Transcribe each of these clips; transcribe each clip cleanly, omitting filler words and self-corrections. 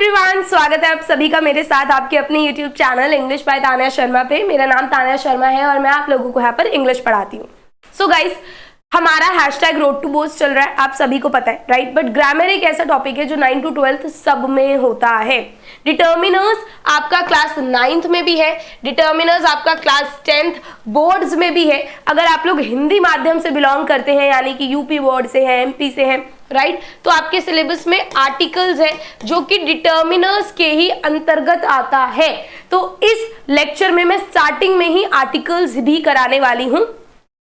Everyone, स्वागत है आप सभी का मेरे साथ आपके अपने YouTube channel English by Tanya Sharma पे। मेरा नाम तान्या शर्मा है और मैं आप लोगों को यहाँ पर इंग्लिश पढ़ाती हूँ। सो गाइस, हमारा हैशटैग रोड टू बोस्ट चल रहा है, आप सभी को पता है, राइट। बट ग्रामर एक ऐसा टॉपिक है जो 9 to 12 सब में होता है। डिटर्मिनर्स आपका क्लास 9th में भी है, डिटर्मिनर्स आपका क्लास 10th बोर्ड्स में भी है। अगर आप लोग हिंदी माध्यम से बिलोंग करते हैं, यानी कि यूपी बोर्ड से हैं, एमपी से हैं, राइट, तो आपके सिलेबस में आर्टिकल्स है जो कि डिटर्मिनर्स के ही अंतर्गत आता है। तो इस लेक्चर में मैं स्टार्टिंग में ही आर्टिकल्स भी कराने वाली हूं,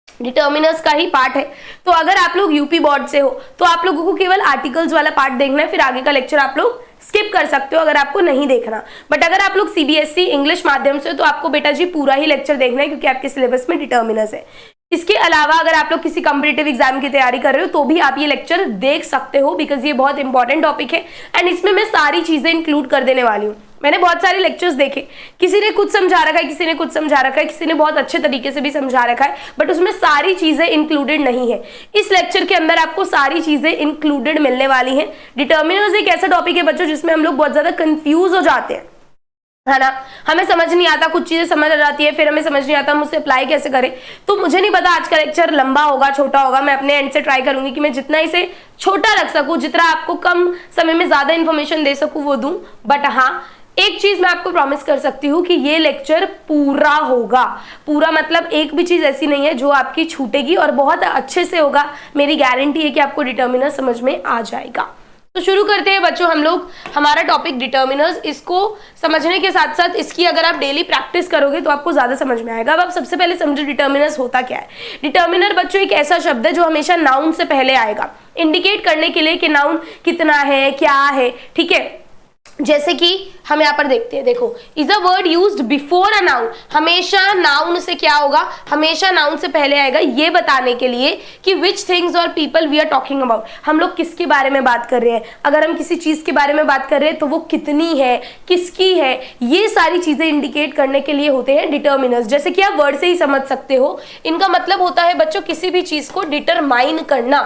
डिटर्मिनर्स का ही पार्ट है। तो अगर आप लोग यूपी बोर्ड से हो तो आप लोगों को केवल आर्टिकल्स वाला पार्ट देखना है, फिर आगे का लेक्चर आप लोग स्किप कर सकते हो अगर आपको नहीं देखना। बट अगर आप लोग सीबीएसई इंग्लिश माध्यम से हो तो आपको बेटा जी पूरा ही लेक्चर देखना है, क्योंकि आपके सिलेबस में डिटर्मिनर्स है। इसके अलावा अगर आप लोग किसी कॉम्पिटिटिव एग्जाम की तैयारी कर रहे हो तो भी आप ये लेक्चर देख सकते हो, बिकॉज ये बहुत इंपॉर्टेंट टॉपिक है एंड इसमें मैं सारी चीजें इंक्लूड कर देने वाली हूँ। मैंने बहुत सारे लेक्चर्स देखे, किसी ने कुछ समझा रखा है, किसी ने कुछ समझा रखा है, किसी ने बहुत अच्छे तरीके से भी समझा रखा है, बट उसमें सारी चीजें इंक्लूडेड नहीं है। इस लेक्चर के अंदर आपको सारी चीजें इंक्लूडेड मिलने वाली हैं। डिटर्मिनर्स एक ऐसा टॉपिक है बच्चों जिसमें हम लोग बहुत ज्यादा कंफ्यूज हो जाते हैं, है ना। हमें समझ नहीं आता, कुछ चीजें समझ आ जाती है, फिर हमें समझ नहीं आता हम उसे अप्लाई कैसे करें। तो मुझे नहीं पता आज का लेक्चर लंबा होगा छोटा होगा, मैं अपने एंड से ट्राई करूंगी कि मैं जितना इसे छोटा रख सकूं, जितना आपको कम समय में ज्यादा इंफॉर्मेशन दे सकूं वो दूं। बट हाँ, एक चीज मैं आपको प्रॉमिस कर सकती हूँ कि ये लेक्चर पूरा होगा। पूरा मतलब एक भी चीज ऐसी नहीं है जो आपकी छूटेगी, और बहुत अच्छे से होगा। मेरी गारंटी है कि आपको डिटर्मिनर समझ में आ जाएगा। तो शुरू करते हैं बच्चों हम लोग हमारा टॉपिक डिटर्मिनर्स। इसको समझने के साथ साथ इसकी अगर आप डेली प्रैक्टिस करोगे तो आपको ज्यादा समझ में आएगा। अब आप सबसे पहले समझो डिटर्मिनर्स होता क्या है। डिटर्मिनर बच्चों एक ऐसा शब्द है जो हमेशा नाउन से पहले आएगा, इंडिकेट करने के लिए कि नाउन कितना है, क्या है, ठीक है। जैसे कि हम यहाँ पर देखते हैं, देखो, is a word used before a noun. हमेशा नाउन से क्या होगा, हमेशा नाउन से पहले आएगा, ये बताने के लिए कि विच थिंग्स और people we are talking about. हम लोग किसके बारे में बात कर रहे हैं। अगर हम किसी चीज के बारे में बात कर रहे हैं तो वो कितनी है, किसकी है, ये सारी चीजें इंडिकेट करने के लिए होते हैं डिटर्मिनर्स। जैसे कि आप वर्ड से ही समझ सकते हो, इनका मतलब होता है बच्चों किसी भी चीज को डिटरमाइन करना,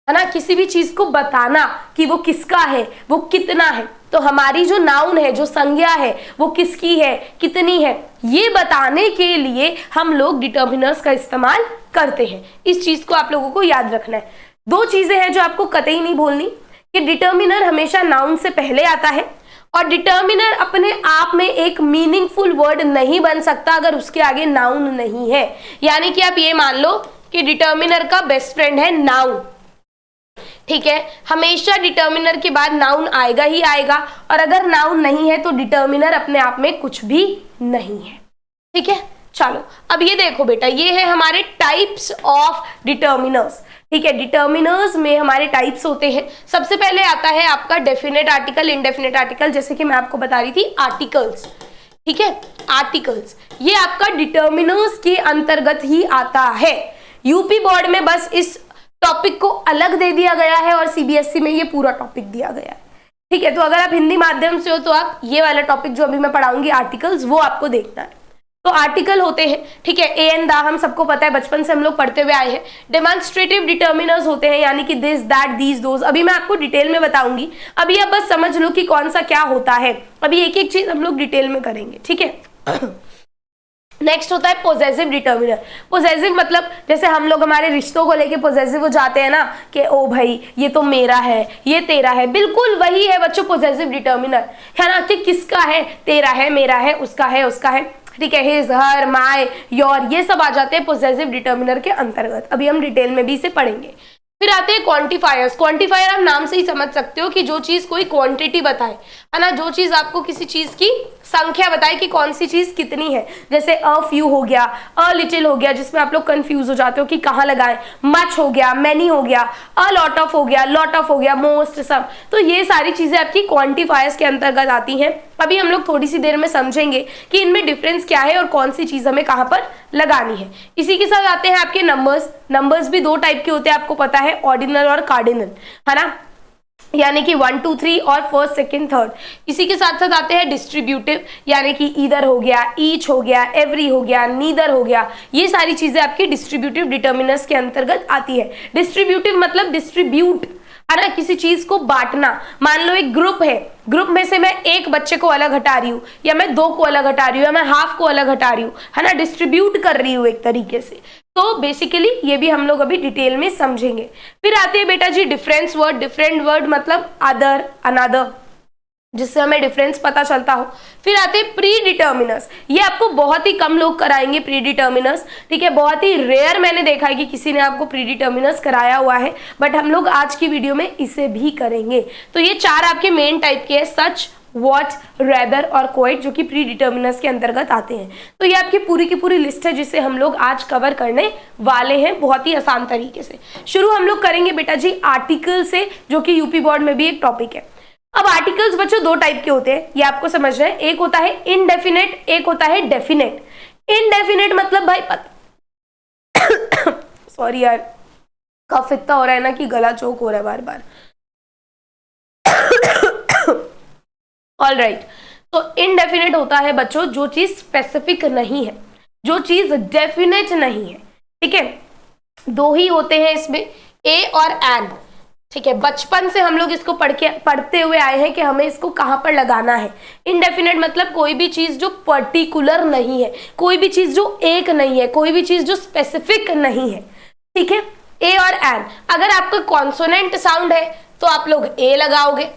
है ना, किसी भी चीज को बताना कि वो किसका है, वो कितना है। तो हमारी जो नाउन है, जो संज्ञा है, वो किसकी है, कितनी है, ये बताने के लिए हम लोग डिटर्मिनर्स का इस्तेमाल करते हैं। इस चीज को आप लोगों को याद रखना है। दो चीजें हैं जो आपको कतई नहीं भूलनी, कि डिटर्मिनर हमेशा नाउन से पहले आता है, और डिटर्मिनर अपने आप में एक मीनिंगफुल वर्ड नहीं बन सकता अगर उसके आगे नाउन नहीं है। यानी कि आप ये मान लो कि डिटर्मिनर का बेस्ट फ्रेंड है नाउन, ठीक है। हमेशा डिटर्मिनर के बाद नाउन आएगा ही आएगा, और अगर नाउन नहीं है तो डिटर्मिनर अपने आप में कुछ भी नहीं है, ठीक है। चलो अब ये देखो बेटा, ये है हमारे टाइप्स ऑफ डिटर्मिनर्स, ठीक है। डिटर्मिनर्स में हमारे टाइप्स होते हैं। सबसे पहले आता है आपका डेफिनेट आर्टिकल, इनडेफिनेट आर्टिकल, जैसे कि मैं आपको बता रही थी आर्टिकल्स, ठीक है। आर्टिकल्स ये आपका डिटर्मिनर्स के अंतर्गत ही आता है। यूपी बोर्ड में बस इस टॉपिक को अलग दे दिया गया है और सीबीएसई में ये पूरा टॉपिक दिया गया है, ठीक है। तो अगर आप हिंदी माध्यम से हो तो आप ये वाला टॉपिक जो अभी मैं पढ़ाऊंगी आर्टिकल्स, वो आपको देखना है। तो आर्टिकल होते हैं, ठीक है, ए एंड दा हम सबको पता है, बचपन से हम लोग पढ़ते हुए आए हैं। डेमोन्स्ट्रेटिव डिटर्मिनर्स होते हैं, यानी कि दिस, दैट, दीज, दोज। अभी मैं आपको डिटेल में बताऊंगी, अभी आप बस समझ लो कि कौन सा क्या होता है। अभी एक एक चीज हम लोग डिटेल में करेंगे, ठीक है। नेक्स्ट होता है पोजेसिव डिटर्मिनर। पोजेसिव मतलब जैसे हम लोग हमारे रिश्तों को लेके पोजेसिव हो जाते हैं ना, कि ओ भाई ये तो मेरा है, ये तेरा है, बिल्कुल वही है बच्चों पोजेसिव डिटर्मिनर, है ना, कि किसका है, तेरा है, मेरा है, उसका है, उसका है, ठीक है। हिज, हर, माय, योर, ये सब आ जाते हैं पोजेसिव डिटर्मिनर के अंतर्गत। अभी हम डिटेल में भी इसे पढ़ेंगे। फिर आते हैं क्वांटिफायर्स। क्वांटिफायर आप नाम से ही समझ सकते हो कि जो चीज कोई क्वांटिटी बताए, है ना, जो चीज आपको किसी चीज की संख्या बताए कि कौन सी चीज कितनी है। जैसे अ फ्यू हो गया, अ लिटिल हो गया, जिसमें आप लोग कंफ्यूज हो जाते हो कि कहाँ लगाएं। मच हो गया, मैनी हो गया, अ लॉट ऑफ हो गया, लॉट ऑफ हो गया, मोस्ट, सब। तो ये सारी चीजें आपकी क्वांटिफायर्स के अंतर्गत आती हैं। अभी हम लोग थोड़ी सी देर में समझेंगे कि इनमें डिफरेंस क्या है और कौन सी चीज हमें कहाँ पर लगानी है। इसी के साथ आते हैं आपके नंबर्स। नंबर्स भी दो टाइप के होते हैं, आपको पता है, ऑर्डिनल और कार्डिनल, है ना, यानी कि 1 2 3 और फर्स्ट, सेकंड, थर्ड। इसी के साथ साथ आते हैं डिस्ट्रीब्यूटिव, यानी कि ईदर हो गया, ईच हो गया, एवरी हो गया, नीदर हो गया। ये सारी चीजें आपकी डिस्ट्रीब्यूटिव डिटर्मिनर्स के अंतर्गत आती है। डिस्ट्रीब्यूटिव मतलब डिस्ट्रीब्यूट, है ना, किसी चीज को बांटना। मान लो एक ग्रुप है, ग्रुप में से मैं एक बच्चे को अलग हटा रही हूँ, या मैं 2 को अलग हटा रही हूँ, या मैं हाफ को अलग हटा रही हूँ, है ना, डिस्ट्रीब्यूट कर रही हूँ एक तरीके से। तो बेसिकली ये भी हम लोग अभी डिटेल में समझेंगे। फिर आते हैं बेटा जी डिफरेंस वर्ड। डिफरेंट वर्ड मतलब अदर, अनदर, जिससे हमें डिफरेंस पता चलता हो। फिर आते हैं प्री डिटर्मिनस। ये आपको बहुत ही कम लोग कराएंगे प्री डिटर्मिनस, ठीक है, बहुत ही रेयर मैंने देखा है कि किसी ने आपको प्री डिटर्मिनस कराया हुआ है, बट हम लोग आज की वीडियो में इसे भी करेंगे। तो ये 4 आपके मेन टाइप के हैं, सच, व्हाट, रेदर और क्वाइट, जो कि प्री डिटर्मिनस के अंतर्गत आते हैं। तो ये आपकी पूरी की पूरी लिस्ट है जिसे हम लोग आज कवर करने वाले हैं बहुत ही आसान तरीके से। शुरू हम लोग करेंगे बेटा जी आर्टिकल से, जो कि यूपी बोर्ड में भी एक टॉपिक है। अब आर्टिकल्स बच्चों 2 टाइप के होते हैं, ये आपको समझना है। एक होता है इनडेफिनेट, एक होता है डेफिनेट। इनडेफिनेट मतलब भाई सॉरी यार, कफ इतना हो रहा है ना कि गला चोक हो रहा है बार बार। ऑल राइट, तो इनडेफिनेट होता है बच्चों जो चीज स्पेसिफिक नहीं है, जो चीज डेफिनेट नहीं है, ठीक है। 2 ही होते हैं इसमें, ए और एन, ठीक है। बचपन से हम लोग इसको पढ़ते हुए आए हैं कि हमें इसको कहाँ पर लगाना है। इनडेफिनेट मतलब कोई भी चीज जो पर्टिकुलर नहीं है, कोई भी चीज जो एक नहीं है, कोई भी चीज जो स्पेसिफिक नहीं है, ठीक है। ए और एन, अगर आपका कॉन्सोनेंट साउंड है तो आप लोग ए लगाओगे।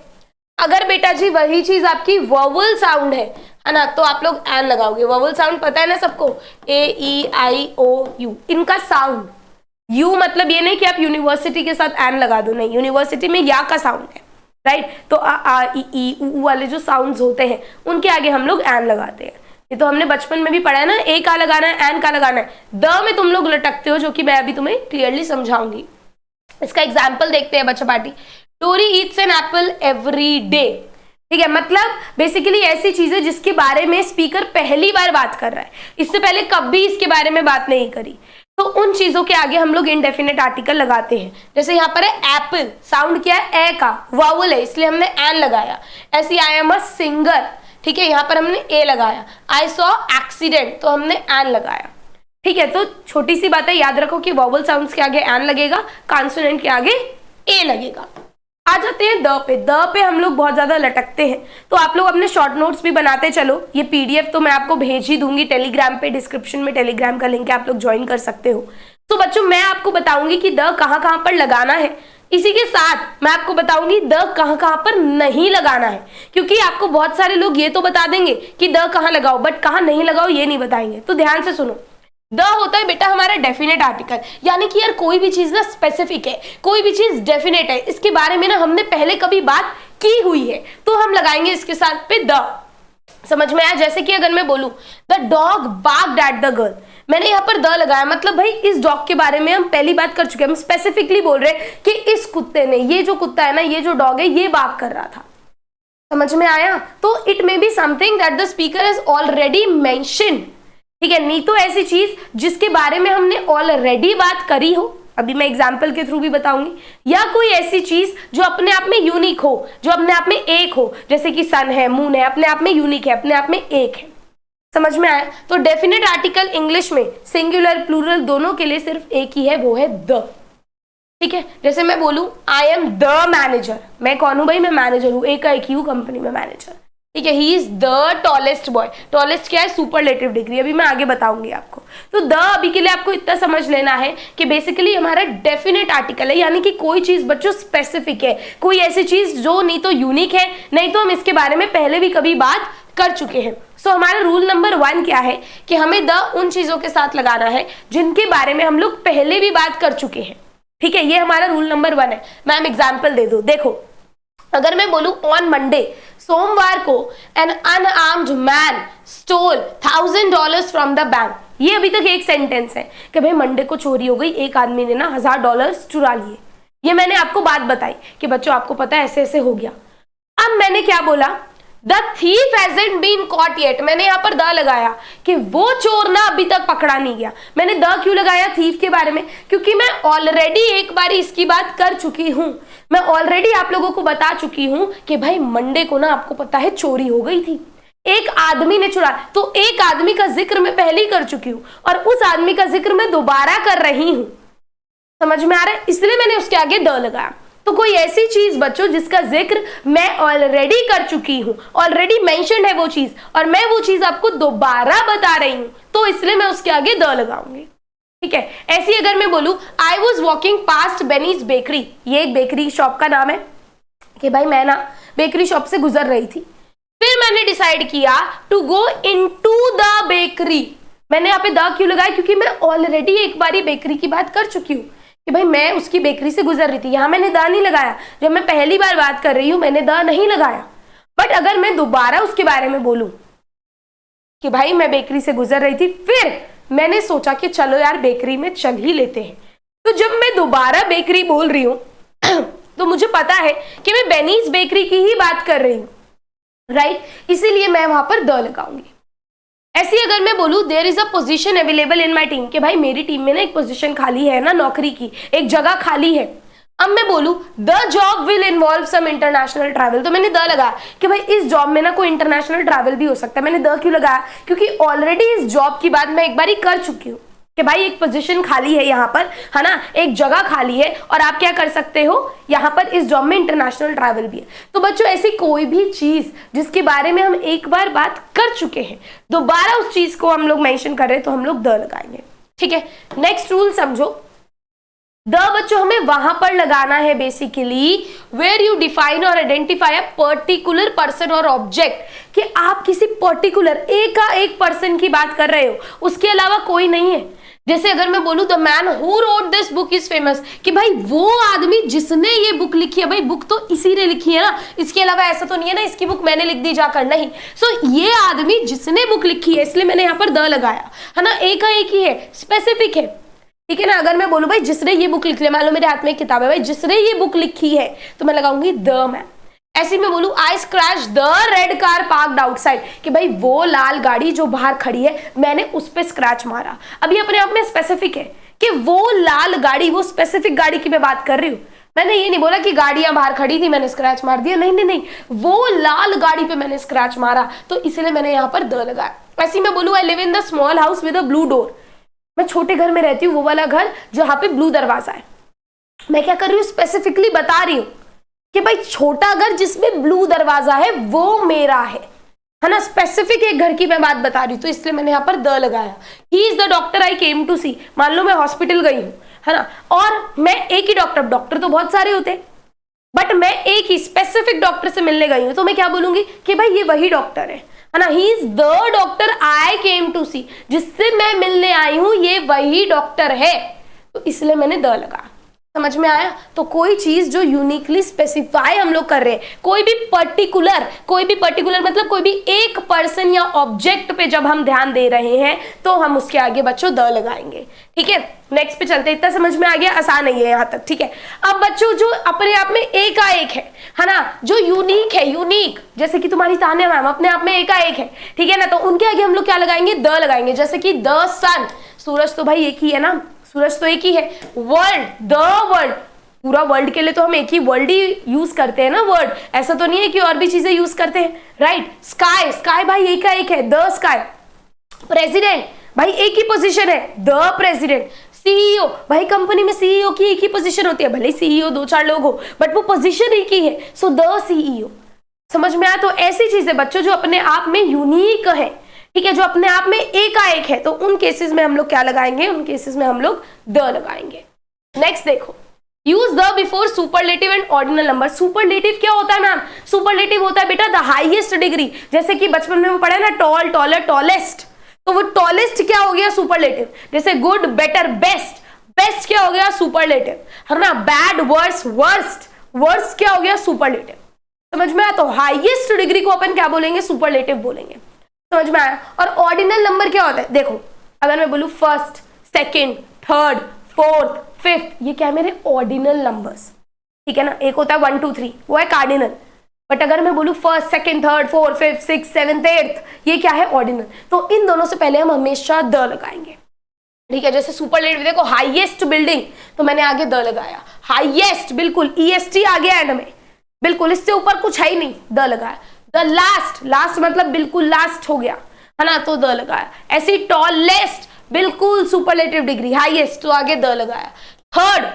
अगर बेटा जी वही चीज आपकी वोवल साउंड है ना, तो आप लोग एन लगाओगे। वोवल साउंड पता है ना सबको, ए, ई, आई, ओ, यू, इनका साउंड। यू मतलब ये नहीं कि आप यूनिवर्सिटी के साथ एन लगा दो, नहीं, यूनिवर्सिटी में या का साउंड है, राइट। तो आ, ई, ऊ वाले जो साउंड्स होते हैं उनके आगे हम लोग एन लगाते हैं। ये तो हमने बचपन में भी पढ़ा है ना, ए का लगाना है, एन का लगाना है। द में तुम लोग लटकते हो, जो कि मैं अभी तुम्हें क्लियरली समझाऊंगी। इसका एग्जाम्पल देखते हैं बच्चा party. Dory eats an apple every day, ठीक है, मतलब बेसिकली ऐसी चीजें जिसके बारे में स्पीकर पहली बार बात कर रहा है, इससे पहले कभी इसके बारे में बात नहीं करी, तो उन चीजों के आगे हम लोग इनडेफिनेट आर्टिकल लगाते हैं। जैसे यहाँ पर है एप्पल, साउंड क्या है, ए का, वावल है इसलिए हमने एन लगाया। ऐसी आई एम अ सिंगर, ठीक है, यहाँ पर हमने ए लगाया। आई सॉ एक्सीडेंट, तो हमने एन लगाया, ठीक है। तो छोटी सी बात है, याद रखो कि वावल साउंड्स के आगे एन लगेगा, कॉन्सोनेंट के आगे ए लगेगा। आ जाते हैं द पे। द पे हम लोग बहुत ज्यादा लटकते हैं, तो आप लोग अपने शॉर्ट नोट्स भी बनाते चलो। ये पीडीएफ तो मैं आपको भेज ही दूंगी टेलीग्राम पे, डिस्क्रिप्शन में टेलीग्राम का लिंक है, आप लोग ज्वाइन कर सकते हो। तो बच्चों मैं आपको बताऊंगी कि द कहाँ कहाँ पर लगाना है, इसी के साथ मैं आपको बताऊंगी द कहाँ कहाँ पर नहीं लगाना है, क्योंकि आपको बहुत सारे लोग ये तो बता देंगे कि द कहाँ लगाओ, बट कहाँ नहीं लगाओ ये नहीं बताएंगे। तो ध्यान से सुनो। द होता है बेटा हमारा डेफिनेट आर्टिकल, यानी कि यार कोई भी चीज ना स्पेसिफिक है, कोई भी चीज डेफिनेट है, इसके बारे में ना हमने पहले कभी बात की हुई है, तो हम लगाएंगे इसके साथ पे द। समझ में आया? जैसे कि अगर मैं बोलूं the dog barked at the girl, मैंने यहाँ पर द लगाया, मतलब भाई इस डॉग के बारे में हम पहली बात कर चुके हैं, हम स्पेसिफिकली बोल रहे हैं कि इस कुत्ते ने, ये जो कुत्ता है ना, ये जो डॉग है, ये बार्क कर रहा था। समझ में आया? तो it may be something that the speaker is already mention, ठीक है, नहीं तो ऐसी चीज जिसके बारे में हमने ऑलरेडी बात करी हो, अभी मैं एग्जाम्पल के थ्रू भी बताऊंगी, या कोई ऐसी चीज जो अपने आप में यूनिक हो, जो अपने आप में एक हो, जैसे कि सन है, मून है, अपने आप में यूनिक है, अपने आप में एक है। समझ में आया? तो डेफिनेट आर्टिकल इंग्लिश में सिंगुलर प्लूरल दोनों के लिए सिर्फ एक ही है, वो है द, ठीक है। जैसे मैं बोलूं आई एम द मैनेजर, मैं कौन हूं भाई? मैं मैनेजर हूं, एक हूं कंपनी में मैनेजर, ठीक है। ही is the tallest boy, tallest क्या है? सुपरलेटिव डिग्री, अभी मैं आगे बताऊंगी आपको। तो द अभी के लिए आपको इतना समझ लेना है कि बेसिकली हमारा डेफिनेट आर्टिकल है, यानी कि कोई चीज बच्चों स्पेसिफिक है, कोई ऐसी चीज जो नहीं तो यूनिक है, नहीं तो हम इसके बारे में पहले भी कभी बात कर चुके हैं। सो हमारा रूल नंबर 1 क्या है कि हमें द उन चीजों के साथ लगाना है जिनके बारे में हम लोग पहले भी बात कर चुके हैं, ठीक है। ये हमारा रूल नंबर 1 है। मैम एग्जाम्पल दे दो। देखो अगर मैं बोलूं ऑन मंडे, सोमवार को, an unarmed man stole $1000 from the bank, ये अभी तक एक सेंटेंस है कि भाई मंडे को चोरी हो गई, एक आदमी ने ना $1000 चुरा लिए। ये मैंने आपको बात बताई कि बच्चों आपको पता है ऐसे ऐसे हो गया। अब मैंने क्या बोला? The thief hasn't been caught yet, मैंने यहाँ पर द लगाया कि वो चोर ना अभी तक पकड़ा नहीं गया। मैंने द क्यों लगाया थीफ के बारे में? क्योंकि मैं ऑलरेडी एक बार इसकी बात कर चुकी हूं, मैं ऑलरेडी आप लोगों को बता चुकी हूं कि भाई मंडे को ना आपको पता है चोरी हो गई थी, एक आदमी ने चुरा, तो एक आदमी का जिक्र मैं पहले ही कर चुकी हूं और उस आदमी का जिक्र मैं दोबारा कर रही हूं। समझ में आ रहा है? इसलिए मैंने उसके आगे द लगाया। तो कोई ऐसी चीज बच्चों जिसका जिक्र मैं ऑलरेडी कर चुकी हूं, ऑलरेडी मेंशन्ड है वो चीज, और मैं वो चीज आपको दोबारा बता रही हूं, तो इसलिए मैं उसके आगे द लगाऊंगी। ठीक है, ऐसी अगर मैं बोलूं I was walking past बेनीज bakery, ये एक बेकरी शॉप का नाम है कि भाई मैं ना बेकरी शॉप से गुजर रही थी, फिर मैंने डिसाइड किया to go into the bakery. मैंने यहाँ पे द क्यों लगाया? क्योंकि मैं ऑलरेडी एक बारी बेकरी की बात कर चुकी हूँ कि भाई मैं उसकी बेकरी से गुजर रही थी। यहां मैंने द नहीं लगाया, जब मैं पहली बार बात कर रही हूं मैंने द नहीं लगाया। बट अगर मैं दोबारा उसके बारे में बोलूं कि भाई मैं बेकरी से गुजर रही थी, फिर मैंने सोचा कि चलो यार बेकरी में चल ही लेते हैं, तो जब मैं दोबारा बेकरी बोल रही हूं तो मुझे पता है कि मैं बेनीज बेकरी की ही बात कर रही हूं, राइट? इसीलिए मैं वहां पर द लगाऊंगी। ऐसी अगर मैं बोलूं there is a position available in my team, कि भाई मेरी टीम में ना एक पोजीशन खाली है ना, नौकरी की एक जगह खाली है। अब मैं बोलूं the job will involve some international travel, तो मैंने द लगाया कि भाई इस जॉब में ना कोई इंटरनेशनल ट्रैवल भी हो सकता है। मैंने द क्यों लगाया? क्योंकि ऑलरेडी इस जॉब की बात मैं एक बार ही कर चुकी हूँ कि भाई एक पोजीशन खाली है यहाँ पर, है ना, एक जगह खाली है, और आप क्या कर सकते हो, यहाँ पर इस जॉब में इंटरनेशनल ट्रैवल भी है। तो बच्चों ऐसी कोई भी चीज जिसके बारे में हम एक बार बात कर चुके हैं, दोबारा उस चीज को हम लोग मेंशन कर रहे हैं, तो हम लोग द लगाएंगे। ठीक है, नेक्स्ट रूल समझो। द बच्चों हमें वहां पर लगाना है बेसिकली वेयर यू डिफाइन और आइडेंटिफाई अ पर्टिकुलर पर्सन और ऑब्जेक्ट, कि आप किसी पर्टिकुलर एक पर्सन की बात कर रहे हो, उसके अलावा कोई नहीं है। जैसे अगर मैं बोलूं the man who wrote this book is famous, कि भाई वो आदमी जिसने ये बुक लिखी है, भाई बुक तो इसी ने लिखी है ना, इसके अलावा ऐसा तो नहीं है ना इसकी बुक मैंने लिख दी जाकर, नहीं। सो ये आदमी जिसने बुक लिखी है, इसलिए मैंने यहाँ पर द लगाया, है ना, एक ही है, स्पेसिफिक है। ठीक है ना, अगर मैं बोलूं भाई जिसने ये बुक लिख लिया, मान लो मेरे हाथ में एक किताब है, भाई जिसने ये बुक लिखी है, तो मैं लगाऊंगी द मैन। ऐसे में बोलूं आई scratch the red car parked outside, कि भाई वो लाल गाड़ी जो बाहर खड़ी है मैंने उस पर स्क्रैच मारा। अभी अपने आप में स्पेसिफिक है कि वो लाल गाड़ी, वो स्पेसिफिक गाड़ी की मैं बात कर रही हूँ। मैंने ये नहीं बोला कि गाड़ियां बाहर खड़ी थी मैंने स्क्रैच मार दिया, नहीं नहीं नहीं, वो लाल गाड़ी पे मैंने स्क्रैच मारा, तो इसलिए मैंने यहाँ पर द लगाया। ऐसे में बोलूं I live in the small house with a blue door, मैं छोटे घर में रहती हूँ, वो वाला घर जहां पे ब्लू दरवाजा है। मैं क्या कर रही हूँ, स्पेसिफिकली बता रही हूँ कि भाई छोटा घर जिसमें ब्लू दरवाजा है वो मेरा है ना, स्पेसिफिक एक घर की मैं बात बता रही हूँ, तो इसलिए मैंने यहाँ पर द लगाया। He is the doctor I came to see, मान लो मैं हॉस्पिटल गई हूँ, है ना, और मैं एक ही डॉक्टर तो बहुत सारे होते हैं, बट मैं एक ही स्पेसिफिक डॉक्टर से मिलने गई हूँ, तो मैं क्या बोलूंगी कि भाई ये वही डॉक्टर है ना, he is the doctor I came to see, जिससे मैं मिलने आई हूं ये वही डॉक्टर है, तो इसलिए मैंने द लगा। समझ में आया? तो कोई चीज जो यूनिकली स्पेसिफाई हम लोग कर रहे हैं, कोई भी पर्टिकुलर मतलब कोई भी एक पर्सन या ऑब्जेक्ट पे जब हम ध्यान दे रहे हैं, तो हम उसके आगे बच्चों द लगाएंगे। ठीक है, नेक्स्ट पे चलते। इतना समझ में आ गया? आसान नहीं है यहाँ तक। ठीक है, अब बच्चों जो अपने आप में एकाएक है ना, जो यूनिक है, यूनिक, जैसे कि तुम्हारी तान्या मैम अपने आप में एकाएक है, ठीक है ना, तो उनके आगे हम लोग क्या लगाएंगे, द लगाएंगे। जैसे कि द सन, सूरज तो भाई एक ही है ना, सूरज तो एक ही है। वर्ल्ड, द वर्ल्ड, पूरा वर्ल्ड के लिए तो हम एक ही वर्ल्ड ही यूज करते हैं ना वर्ड, ऐसा तो नहीं है कि और भी चीजें यूज करते हैं, राइट। स्काई, स्काई भाई एक का एक है, द स्काई। प्रेसिडेंट भाई एक ही पोजीशन है, द प्रेसिडेंट। सीईओ भाई कंपनी में सीईओ की एक ही पोजीशन होती है, भले सीईओ 2-4 लोग हो बट वो पोजीशन एक ही है, सो द सीईओ। समझ में आया? तो ऐसी चीजें बच्चों जो अपने आप में यूनिक है, ठीक है, जो अपने आप में एकाएक है, तो उन केसेस में हम लोग क्या लगाएंगे, उन केसेस में हम लोग द लगाएंगे। नेक्स्ट देखो, use the before superlative and ordinal number. Superlative क्या होता है मैम? सुपरलेटिव होता है बेटा द हाईएस्ट डिग्री, जैसे कि बचपन में वो पढ़ा ना, टॉल, टॉलर, टॉलेस्ट, तो वो टॉलेस्ट क्या हो गया, सुपरलेटिव। जैसे गुड, बेटर, बेस्ट, बेस्ट क्या हो गया, सुपरलेटिव, है ना। बैड, वर्स, वर्स्ट, वर्स्ट क्या हो गया, सुपरलेटिव। समझ में आया? तो हाईएस्ट डिग्री को अपन क्या बोलेंगे, सुपरलेटिव बोलेंगे। समझ में आया? और ऑर्डिनल नंबर क्या होता है, देखो अगर मैं बोलूं first, second, third, fourth, fifth, ये क्या है, मेरे ऑर्डिनल नंबर्स, ठीक है ना। एक होता है 1 2 3, वो है कार्डिनल। बट अगर मैं बोलूं first, second, third, fourth, fifth, six, seventh, eighth, ये क्या है, ऑर्डिनल। तो इन दोनों से पहले हम हमेशा द लगाएंगे, ठीक है। जैसे सुपरलेटिव देखो, हाईएस्ट बिल्डिंग, तो मैंने आगे द लगाया। हाईएस्ट, बिल्कुल ईएसटी आ गया एंड में, बिल्कुल इससे ऊपर कुछ है ही नहीं, द लगाया। द लास्ट, लास्ट मतलब बिल्कुल लास्ट हो गया, है ना, तो द लगाया। ऐसे टॉलेस्ट, बिल्कुल सुपरलेटिव डिग्री, हाईएस्ट, तो आगे द लगाया। थर्ड,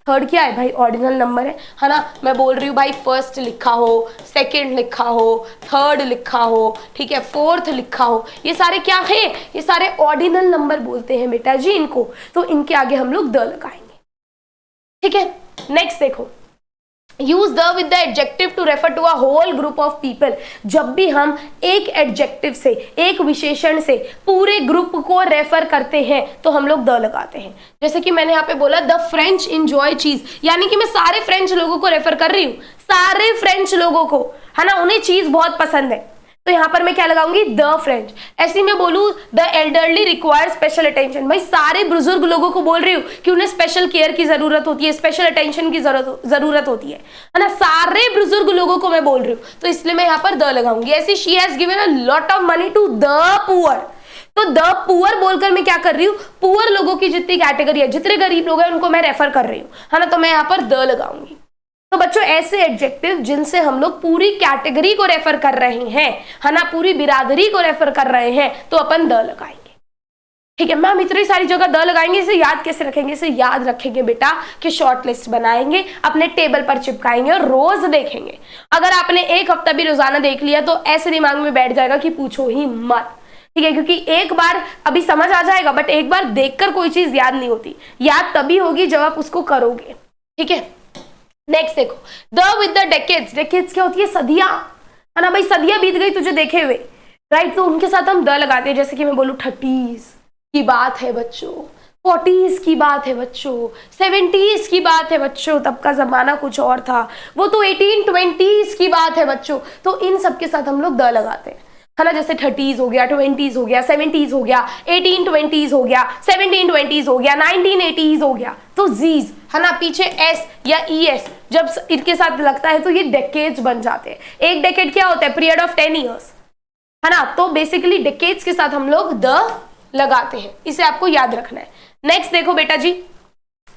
थर्ड क्या है भाई, ऑर्डिनल नंबर है ना। मैं बोल रही हूँ भाई फर्स्ट लिखा हो, सेकंड लिखा हो, थर्ड लिखा हो, ठीक है, फोर्थ लिखा हो, ये सारे क्या है, ये सारे ऑर्डिनल नंबर बोलते हैं बेटा जी इनको। तो इनके आगे हम लोग द लगाएंगे, ठीक है। नेक्स्ट देखो, use the with the adjective to refer to a whole group of people. जब भी हम एक एडजेक्टिव से, एक विशेषण से पूरे ग्रुप को रेफर करते हैं तो हम लोग द लगाते हैं। जैसे कि मैंने यहाँ पे बोला द फ्रेंच इंजॉय चीज, यानी कि मैं सारे फ्रेंच लोगों को रेफर कर रही हूँ, सारे फ्रेंच लोगों को, है ना, उन्हें चीज बहुत पसंद है। तो यहाँ पर मैं क्या लगाऊंगी, द फ्रेंच। ऐसे मैं बोलूँ the elderly require special attention, भाई सारे बुजुर्ग लोगों को बोल रही हूँ कि उन्हें स्पेशल केयर की जरूरत होती है, स्पेशल अटेंशन की जरूरत होती है ना, सारे बुजुर्ग लोगों को मैं बोल रही हूँ, तो इसलिए मैं यहाँ पर द लगाऊंगी। ऐसे she has given a lot of money to the poor, तो द पुअर बोलकर मैं क्या कर रही हूँ, पुअर लोगों की जितनी कैटेगरी है, जितने गरीब लोग हैं उनको मैं रेफर कर रही हूँ, है ना, तो मैं यहाँ पर द लगाऊंगी। तो बच्चों ऐसे एडजेक्टिव जिनसे हम लोग पूरी कैटेगरी को रेफर कर रहे हैं, है ना, पूरी बिरादरी को रेफर कर रहे हैं, तो अपन द लगाएंगे, ठीक है। मैम इतनी सारी जगह द लगाएंगे, इसे याद कैसे रखेंगे, इसे याद रखेंगे बेटा कि शॉर्ट लिस्ट बनाएंगे, अपने टेबल पर चिपकाएंगे और रोज देखेंगे। अगर आपने एक हफ्ता भी रोजाना देख लिया तो ऐसे दिमाग में बैठ जाएगा कि पूछो ही मत, ठीक है, क्योंकि एक बार अभी समझ आ जाएगा, बट एक बार देखकर कोई चीज याद नहीं होती, याद तभी होगी जब आप उसको करोगे, ठीक है। नेक्स्ट देखो, the with the decades, decades क्या होती है, सदियां, है ना भाई, सदियां बीत गई तुझे देखे हुए, राइट, तो उनके साथ हम द लगाते हैं। जैसे कि मैं बोलूं 30s की बात है बच्चों, 40s की बात है बच्चों, 70s की बात है बच्चों, तब का जमाना कुछ और था, वो तो 1820s की बात है बच्चों, तो इन सब के साथ हम लोग द लगाते हैं, है ना। जैसे 30s हो गया, 20s हो गया, 70s हो गया, 1820s हो गया, 1720s हो गया, 1980s हो गया, तो जीज, है ना, पीछे एस या ईएस जब इनके साथ लगता है तो ये डेकेड्स बन जाते हैं। एक डेकेड क्या होता है, पीरियड ऑफ 10 ईयर्स, है ना, तो बेसिकली डेकेड्स के साथ हम लोग द लगाते हैं, इसे आपको याद रखना है। नेक्स्ट देखो बेटा जी,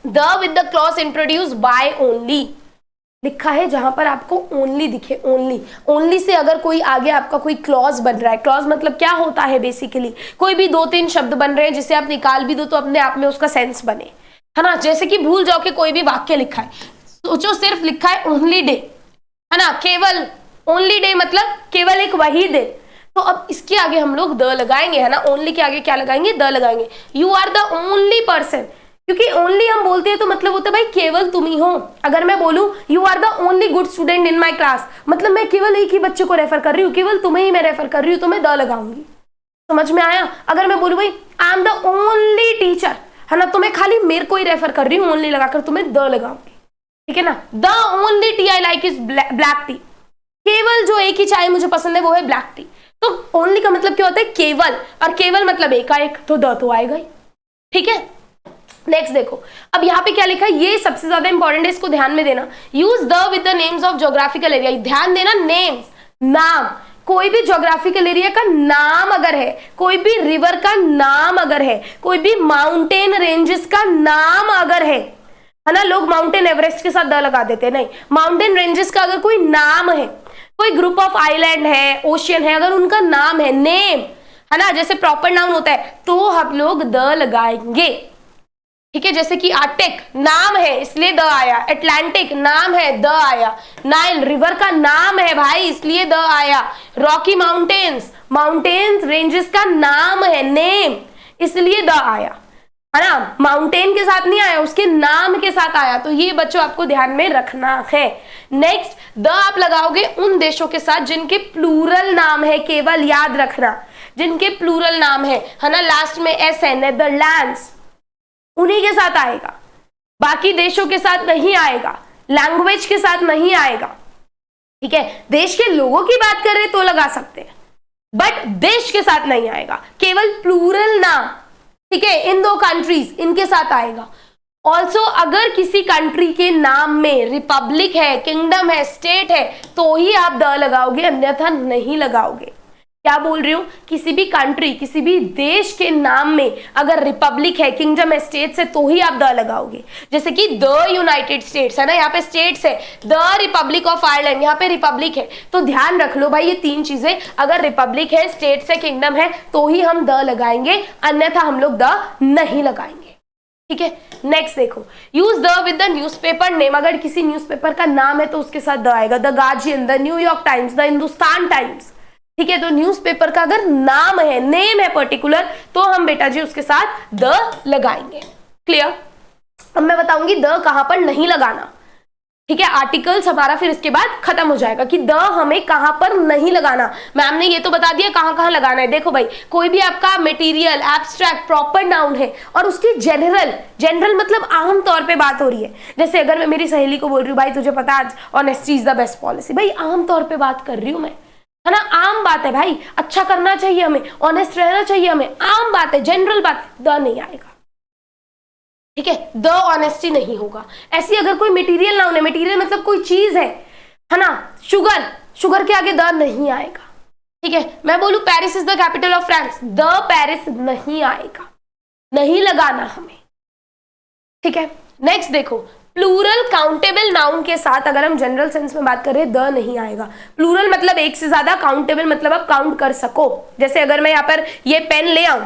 the with the clause introduce by only लिखा है, जहां पर आपको ओनली दिखे, ओनली, ओनली से अगर कोई आगे आपका कोई क्लॉज बन रहा है, क्लॉज मतलब क्या होता है, बेसिकली कोई भी 2-3 शब्द बन रहे हैं जिसे आप निकाल भी दो तो अपने आप में उसका सेंस बने, है ना। जैसे कि भूल जाओ कि कोई भी वाक्य लिखा है, सोचो सिर्फ लिखा है ओनली डे, है ना, केवल ओनली डे मतलब केवल एक वही दिन, तो अब इसके आगे हम लोग द लगाएंगे, है ना, ओनली के आगे क्या लगाएंगे, द लगाएंगे। You are the only person, क्योंकि ओनली हम बोलते हैं तो मतलब होता है भाई केवल तुम ही हो। अगर मैं बोलूं you are the only good student in my class, मतलब मैं केवल एक ही बच्चे को रेफर कर रही हूँ, केवल तुम्हें ही मैं रेफर कर रही हूँ, तो मैं द लगाऊंगी, समझ में आया। अगर मैं बोलूं भाई I am the only teacher, है ना, तो मैं खाली मेरे को ही रेफर कर रही हूँ, ओनली लगाकर तुम्हें द लगाऊंगी, ठीक है ना। The only T I like is black T, केवल जो एक ही चाय मुझे पसंद है वो है ब्लैक टी। तो ओनली का मतलब क्या होता है, केवल, और केवल मतलब एकाएक, तो द तो आएगा ही, ठीक है। नेक्स्ट देखो, अब यहाँ पे क्या लिखा है, ये सबसे ज्यादा इंपॉर्टेंट है, इसको ध्यान में देना। Use the with the names of geographical area, ध्यान देना, नेम्स, नाम, कोई भी ज्योग्राफिकल एरिया का नाम अगर है, कोई भी रिवर का नाम अगर है, कोई भी माउंटेन रेंजेस का नाम अगर है ना, लोग माउंटेन एवरेस्ट के साथ द लगा देते हैं, नहीं, माउंटेन रेंजेस का अगर कोई नाम है, कोई ग्रुप ऑफ आइलैंड है, ओशियन है, अगर उनका नाम है, नेम, है ना, जैसे प्रॉपर नाउन होता है, तो हम लोग द लगाएंगे, ठीक है। जैसे कि आर्टिक नाम है इसलिए द आया, एटलांटिक नाम है द आया, नाइल रिवर का नाम है भाई इसलिए द आया, रॉकी माउंटेन्स, माउंटेन्स रेंजेस का नाम है, नेम, इसलिए द आया, है ना, माउंटेन के साथ नहीं आया, उसके नाम के साथ आया, तो ये बच्चों आपको ध्यान में रखना है। नेक्स्ट, द आप लगाओगे उन देशों के साथ जिनके प्लूरल नाम है, केवल याद रखना, जिनके प्लूरल नाम है ना, लास्ट में एस है, नेदरलैंड्स, उन्हीं के साथ आएगा, बाकी देशों के साथ नहीं आएगा, लैंग्वेज के साथ नहीं आएगा, ठीक है। देश के लोगों की बात कर रहे तो लगा सकते हैं, बट देश के साथ नहीं आएगा, केवल प्लूरल नाम, ठीक है, इन 2 कंट्रीज इनके साथ आएगा। ऑल्सो अगर किसी कंट्री के नाम में रिपब्लिक है, किंगडम है, स्टेट है, तो ही आप द लगाओगे, अन्यथा नहीं लगाओगे। क्या बोल रही हूं, किसी भी कंट्री, किसी भी देश के नाम में अगर रिपब्लिक है, किंगडम है, स्टेट्स है, तो ही आप द लगाओगे। जैसे कि द यूनाइटेड स्टेट्स है ना, यहाँ पे स्टेट्स है, द रिपब्लिक ऑफ आयरलैंड, यहाँ पे रिपब्लिक है, तो ध्यान रख लो भाई ये 3 चीजें, अगर रिपब्लिक है, स्टेट्स है, किंगडम है, तो ही हम द लगाएंगे, अन्यथा हम लोग द नहीं लगाएंगे, ठीक है, नेक्स्ट देखो, use the with the newspaper name. अगर किसी न्यूज़पेपर का नाम है तो उसके साथ द आएगा, the guardian, the New York times, the Hindustan times. ठीक है, तो न्यूज़पेपर का अगर नाम है, नेम है पर्टिकुलर, तो हम बेटा जी उसके साथ द लगाएंगे। क्लियर? अब मैं बताऊंगी द कहां पर नहीं लगाना। ठीक है, आर्टिकल्स हमारा फिर इसके बाद खत्म हो जाएगा कि द हमें कहां पर नहीं लगाना। मैम ने ये तो बता दिया कहां कहां लगाना है। देखो भाई, कोई भी आपका मटेरियल, एब्स्ट्रैक्ट, प्रॉपर नाउन है और उसकी जनरल मतलब आम तौर पे बात हो रही है। जैसे अगर मैं मेरी सहेली को बोल रही हूँ भाई तुझे पता आज honesty is the best policy, भाई आम तौर पे बात कर रही हूँ मैं, है ना, आम बात है भाई, अच्छा करना चाहिए हमें, ऑनेस्ट रहना चाहिए हमें, आम बात है, जनरल बात है, द नहीं आएगा। ठीक है, द ऑनेस्टी नहीं होगा। ऐसी अगर कोई मटेरियल नाउन है, मटेरियल मतलब कोई चीज है ना, शुगर के आगे द नहीं आएगा। ठीक है, मैं बोलूं Paris is the capital of France, the Paris नहीं आएगा, नहीं लगाना हमें। ठीक है, नेक्स्ट देखो, प्लूरल काउंटेबल नाउन के साथ अगर हम जनरल सेंस में बात कर रहे हैं द नहीं आएगा। प्लूरल मतलब एक से ज्यादा, काउंटेबल मतलब आप काउंट कर सको। जैसे अगर मैं यहाँ पर ये पेन ले आऊं,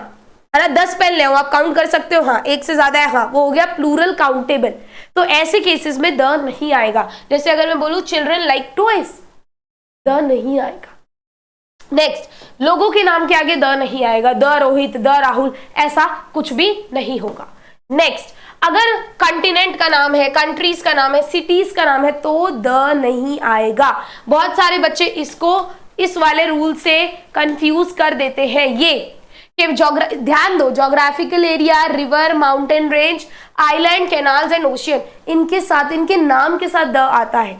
है ना, 10 पेन ले आओ, आप काउंट कर सकते हो, हाँ एक से ज्यादा है, हाँ वो हो गया प्लूरल काउंटेबल। तो ऐसे केसेस में द नहीं आएगा। जैसे अगर मैं बोलूं चिल्ड्रन लाइक टॉयज, द नहीं आएगा। नेक्स्ट, लोगों के नाम के आगे द नहीं आएगा, द रोहित, द राहुल, ऐसा कुछ भी नहीं होगा। नेक्स्ट, अगर कंटिनेंट का नाम है, कंट्रीज का नाम है, सिटीज का नाम है, तो द नहीं आएगा। बहुत सारे बच्चे इसको इस वाले रूल से कंफ्यूज कर देते हैं। ये कि ध्यान दो, geographical area, river, mountain range, island, canals and ocean, इनके साथ, इनके नाम के साथ द आता है।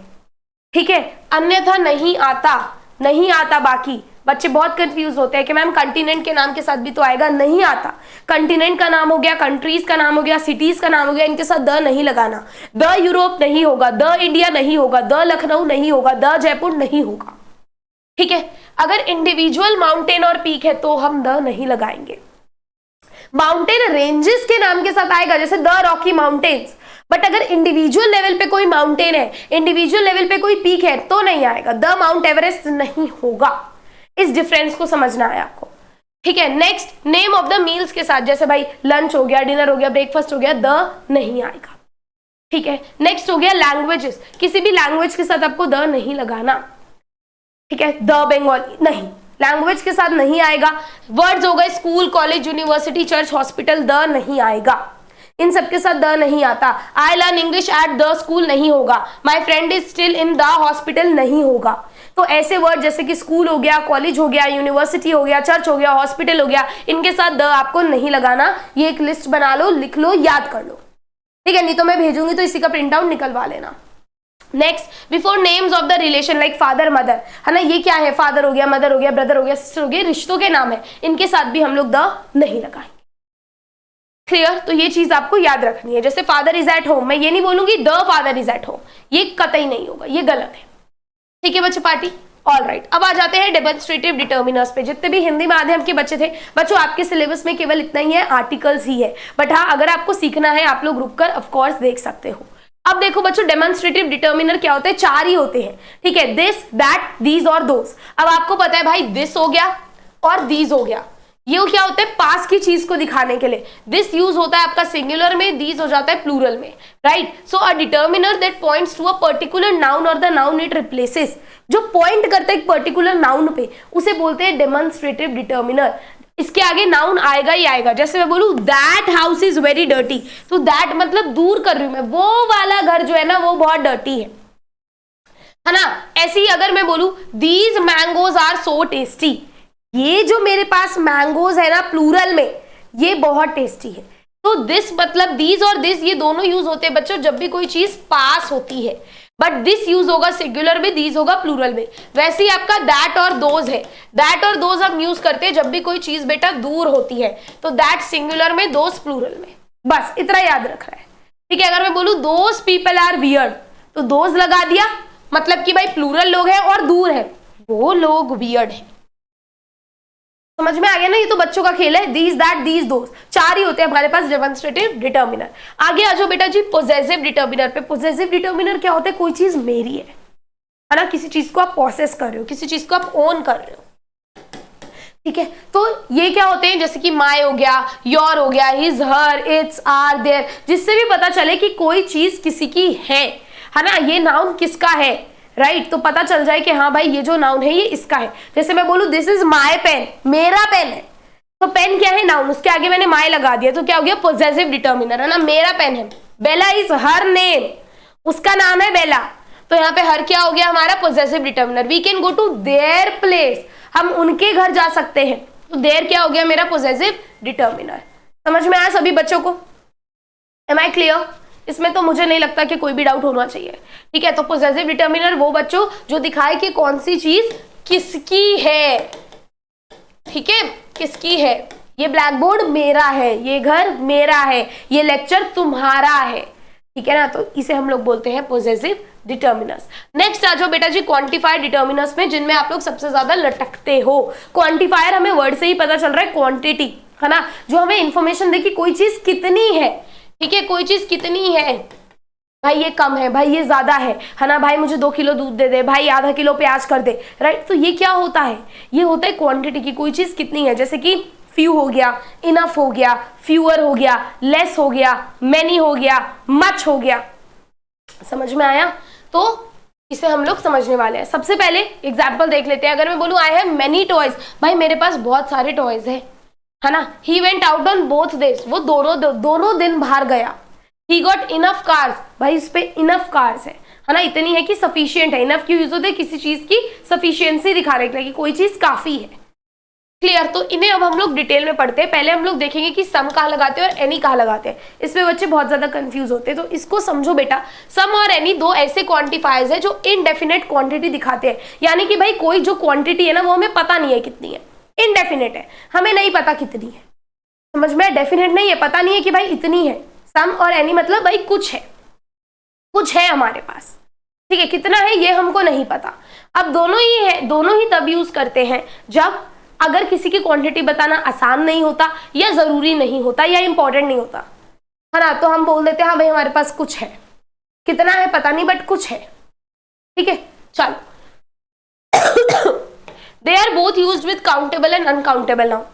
ठीक है, अन्यथा नहीं आता। बाकी बच्चे बहुत कंफ्यूज होते हैं कि मैम कंटिनेंट के नाम के साथ भी तो आएगा, नहीं आता। कंटिनेंट का नाम हो गया, कंट्रीज का नाम हो गया, सिटीज का नाम हो गया, इनके साथ द नहीं लगाना। द यूरोप नहीं होगा, द इंडिया नहीं होगा, द लखनऊ नहीं होगा, द जयपुर नहीं होगा। ठीक है, अगर इंडिविजुअल माउंटेन और पीक है तो हम द नहीं लगाएंगे। माउंटेन रेंजेस के नाम के साथ आएगा, जैसे द रॉकी माउंटेन्स, बट अगर इंडिविजुअल लेवल पे कोई माउंटेन है, इंडिविजुअल लेवल पे कोई पीक है तो नहीं आएगा। द माउंट एवरेस्ट नहीं होगा। इस डिफरेंस को समझना है आपको। ठीक है, next, name of the meals के साथ, जैसे भाई लंच हो गया, डिनर हो गया, ब्रेकफास्ट हो गया, द नहीं आएगा। ठीक है, नेक्स्ट हो गया लैंग्वेजेस, किसी भी लैंग्वेज के साथ आपको द नहीं लगाना। ठीक है, द बंगाली नहीं, लैंग्वेज के साथ नहीं आएगा। वर्ड्स हो गए school, college, university, church, hospital, the नहीं आएगा। इन सबके साथ द नहीं आता। I learn English at the school नहीं होगा। My friend is still in the hospital नहीं होगा। तो ऐसे वर्ड जैसे कि स्कूल हो गया, कॉलेज हो गया, यूनिवर्सिटी हो गया, चर्च हो गया, हॉस्पिटल हो गया, इनके साथ द आपको नहीं लगाना। ये एक लिस्ट बना लो, लिख लो, याद कर लो। ठीक है, नहीं तो मैं भेजूंगी तो इसी का प्रिंट आउट निकलवा लेना। Next, before names of the relation like father mother, है ना, ये क्या है, फादर हो गया, मदर हो गया, ब्रदर हो गया, सिस्टर हो गया, रिश्तों के नाम है, इनके साथ भी हम लोग द नहीं लगाएंगे। क्लियर? तो ये चीज आपको याद रखनी है। जैसे फादर इज एट होम, मैं ये नहीं बोलूंगी the father is at home, ये कतई नहीं होगा, ये गलत है। ठीक है बच्चे पार्टी, ऑल राइट। अब आ जाते हैं डेमोन्स्ट्रेटिव डिटर्मिनर्स पे। जितने भी हिंदी माध्यम के बच्चे थे, बच्चों आपके सिलेबस में केवल इतना ही है, आर्टिकल्स ही है, बट हाँ अगर आपको सीखना है आप लोग रुककर ऑफकोर्स देख सकते हो। अब देखो बच्चों, डेमोन्स्ट्रेटिव डिटर्मिनर क्या होते हैं, 4 ही होते हैं। ठीक है, दिस, दैट, दीज और दोस। अब आपको पता है भाई, दिस हो गया और दीज हो गया, ये क्या होता है, पास की चीज को दिखाने के लिए। दिस यूज होता है आपका सिंगुलर में, दीज हो जाता है प्लूरल में, right. So a determiner that points to a particular noun और द नाउन इट रिप्लेसेस, जो पॉइंट करता है एक पर्टिकुलर नाउन पे, उसे बोलते हैं डेमोन्स्ट्रेटिव डिटर्मिनर। इसके आगे नाउन आएगा ही आएगा। जैसे मैं बोलूं that house is very dirty, तो दैट मतलब दूर कर रही हूं मैं, वो वाला घर जो है ना वो बहुत डर्टी है ना। ऐसे ही अगर मैं बोलूं these mangoes are so tasty, ये जो मेरे पास मैंगोज है ना प्लूरल में, ये बहुत टेस्टी है। तो दिस मतलब दीज और दिस, ये दोनों यूज होते हैं बच्चों जब भी कोई चीज पास होती है, बट दिस यूज होगा सिंगुलर में, दीज होगा प्लूरल में। वैसे ही आपका दैट और दोज है, दैट और दोज हम यूज करते हैं जब भी कोई चीज बेटा दूर होती है, तो दैट सिंगुलर में, दोज प्लूरल में, बस इतना याद रखना है। ठीक है, अगर मैं बोलूं दोज पीपल आर वियर्ड, तो दोज लगा दिया, मतलब कि भाई प्लूरल लोग हैं और दूर है, वो लोग वियर्ड है। समझ में आ गया ना, ये तो बच्चों का खेल है। दीज, दैट, दीज, दोस, 4 ही होते हैं हमारे पास डेमोन्स्ट्रेटिव डिटर्मिनर। आगे आ जाओ बेटा जी पोजेसिव डिटर्मिनर पे। पोजेसिव डिटर्मिनर क्या होता है, कोई चीज मेरी है ना, किसी चीज को आप पॉसेस कर रहे हो, किसी चीज को आप ओन कर रहे हो। ठीक है, तो ये क्या होते हैं, जैसे कि माय हो गया, योर हो गया, his, her, its, our, their, जिससे भी पता चले कि कोई चीज किसी की है ना, ये नाउन किसका है, राइट, तो पता चल जाए कि हाँ भाई ये जो नाउन है ये इसका है। जैसे मैं बोलूं दिस इज माय पेन, मेरा पेन है, तो पेन क्या है, नाउन, उसके आगे मैंने माय लगा दिया तो क्या हो गया, पोजेसिव डिटर्मिनर, है ना, मेरा पेन है। बेला इज हर नेम, उसका नाम है बेला, तो यहाँ पे हर क्या हो गया हमारा, possessive determiner. We can go to their place, हम उनके घर जा सकते हैं, तो देयर क्या हो गया मेरा, पोजेसिव डिटर्मिनर। समझ में आया सभी बच्चों को? Am I clear? इसमें तो मुझे नहीं लगता कि कोई भी डाउट होना चाहिए। ठीक है, तो पोजेसिव डिटर्मिनर वो बच्चों जो दिखाए कि कौन सी चीज किसकी है। ठीक है, किसकी है, ये ब्लैक बोर्ड मेरा है, ये घर मेरा है, ये लेक्चर तुम्हारा है। ठीक है ना, तो इसे हम लोग बोलते हैं पोजेसिव डिटर्मिनर्स। नेक्स्ट आ जाओ बेटा जी क्वांटिफायर डिटर्मिनर्स में, जिनमें आप लोग सबसे ज्यादा लटकते हो। क्वांटिफायर हमें वर्ड से ही पता चल रहा है, क्वांटिटी, है ना, जो हमें इंफॉर्मेशन दे कि कोई चीज कितनी है। ठीक है, कोई चीज कितनी है, भाई ये कम है, भाई ये ज्यादा है ना, भाई मुझे 2 किलो दूध दे दे, भाई आधा किलो प्याज कर दे, राइट। तो ये क्या होता है, ये होता है क्वांटिटी की, कोई चीज कितनी है। जैसे कि फ्यू हो गया, इनफ हो गया, फ्यूअर हो गया, लेस हो गया, मैनी हो गया, मच हो गया। समझ में आया? तो इसे हम लोग समझने वाले हैं। सबसे पहले एग्जाम्पल देख लेते हैं। अगर मैं बोलूं आई हैव मेनी टॉयज, भाई मेरे पास बहुत सारे टॉयज है ना। He went out on both days, वो दोनों दिन बाहर गया। ही गॉट इनफ कार्स, भाई इस पे इनफ कार्स है ना, इतनी है कि सफिशियंट है। इनफ क्यों यूज होते हैं, किसी चीज की सफिशियंसी दिखाने के लिए कि कोई चीज काफी है। क्लियर? तो इन्हें अब हम लोग डिटेल में पढ़ते हैं। पहले हम लोग देखेंगे कि सम कहाँ लगाते हैं और एनी कहाँ लगाते हैं। इसमें बच्चे बहुत ज्यादा कंफ्यूज होते हैं, तो इसको समझो बेटा। सम और एनी दो ऐसे क्वांटिफायर्स है जो इनडेफिनेट क्वांटिटी दिखाते हैं, यानी कि भाई कोई जो क्वांटिटी है ना वो हमें पता नहीं है कितनी है, इनडेफिनेट है, हमें नहीं पता कितनी है। समझ में? डेफिनेट नहीं है, पता नहीं है कि भाई इतनी है। सम और एनी मतलब भाई कुछ है हमारे पास। ठीक है, कितना है ये हमको नहीं पता। अब दोनों ही है, दोनों ही तब यूज करते हैं जब अगर किसी की क्वांटिटी बताना आसान नहीं होता या जरूरी नहीं होता या इंपॉर्टेंट नहीं होता, है ना, तो हम बोल देते हैं हाँ भाई हमारे पास कुछ है, कितना है पता नहीं बट कुछ है। ठीक है, चलो। They are both used with countable and uncountable noun.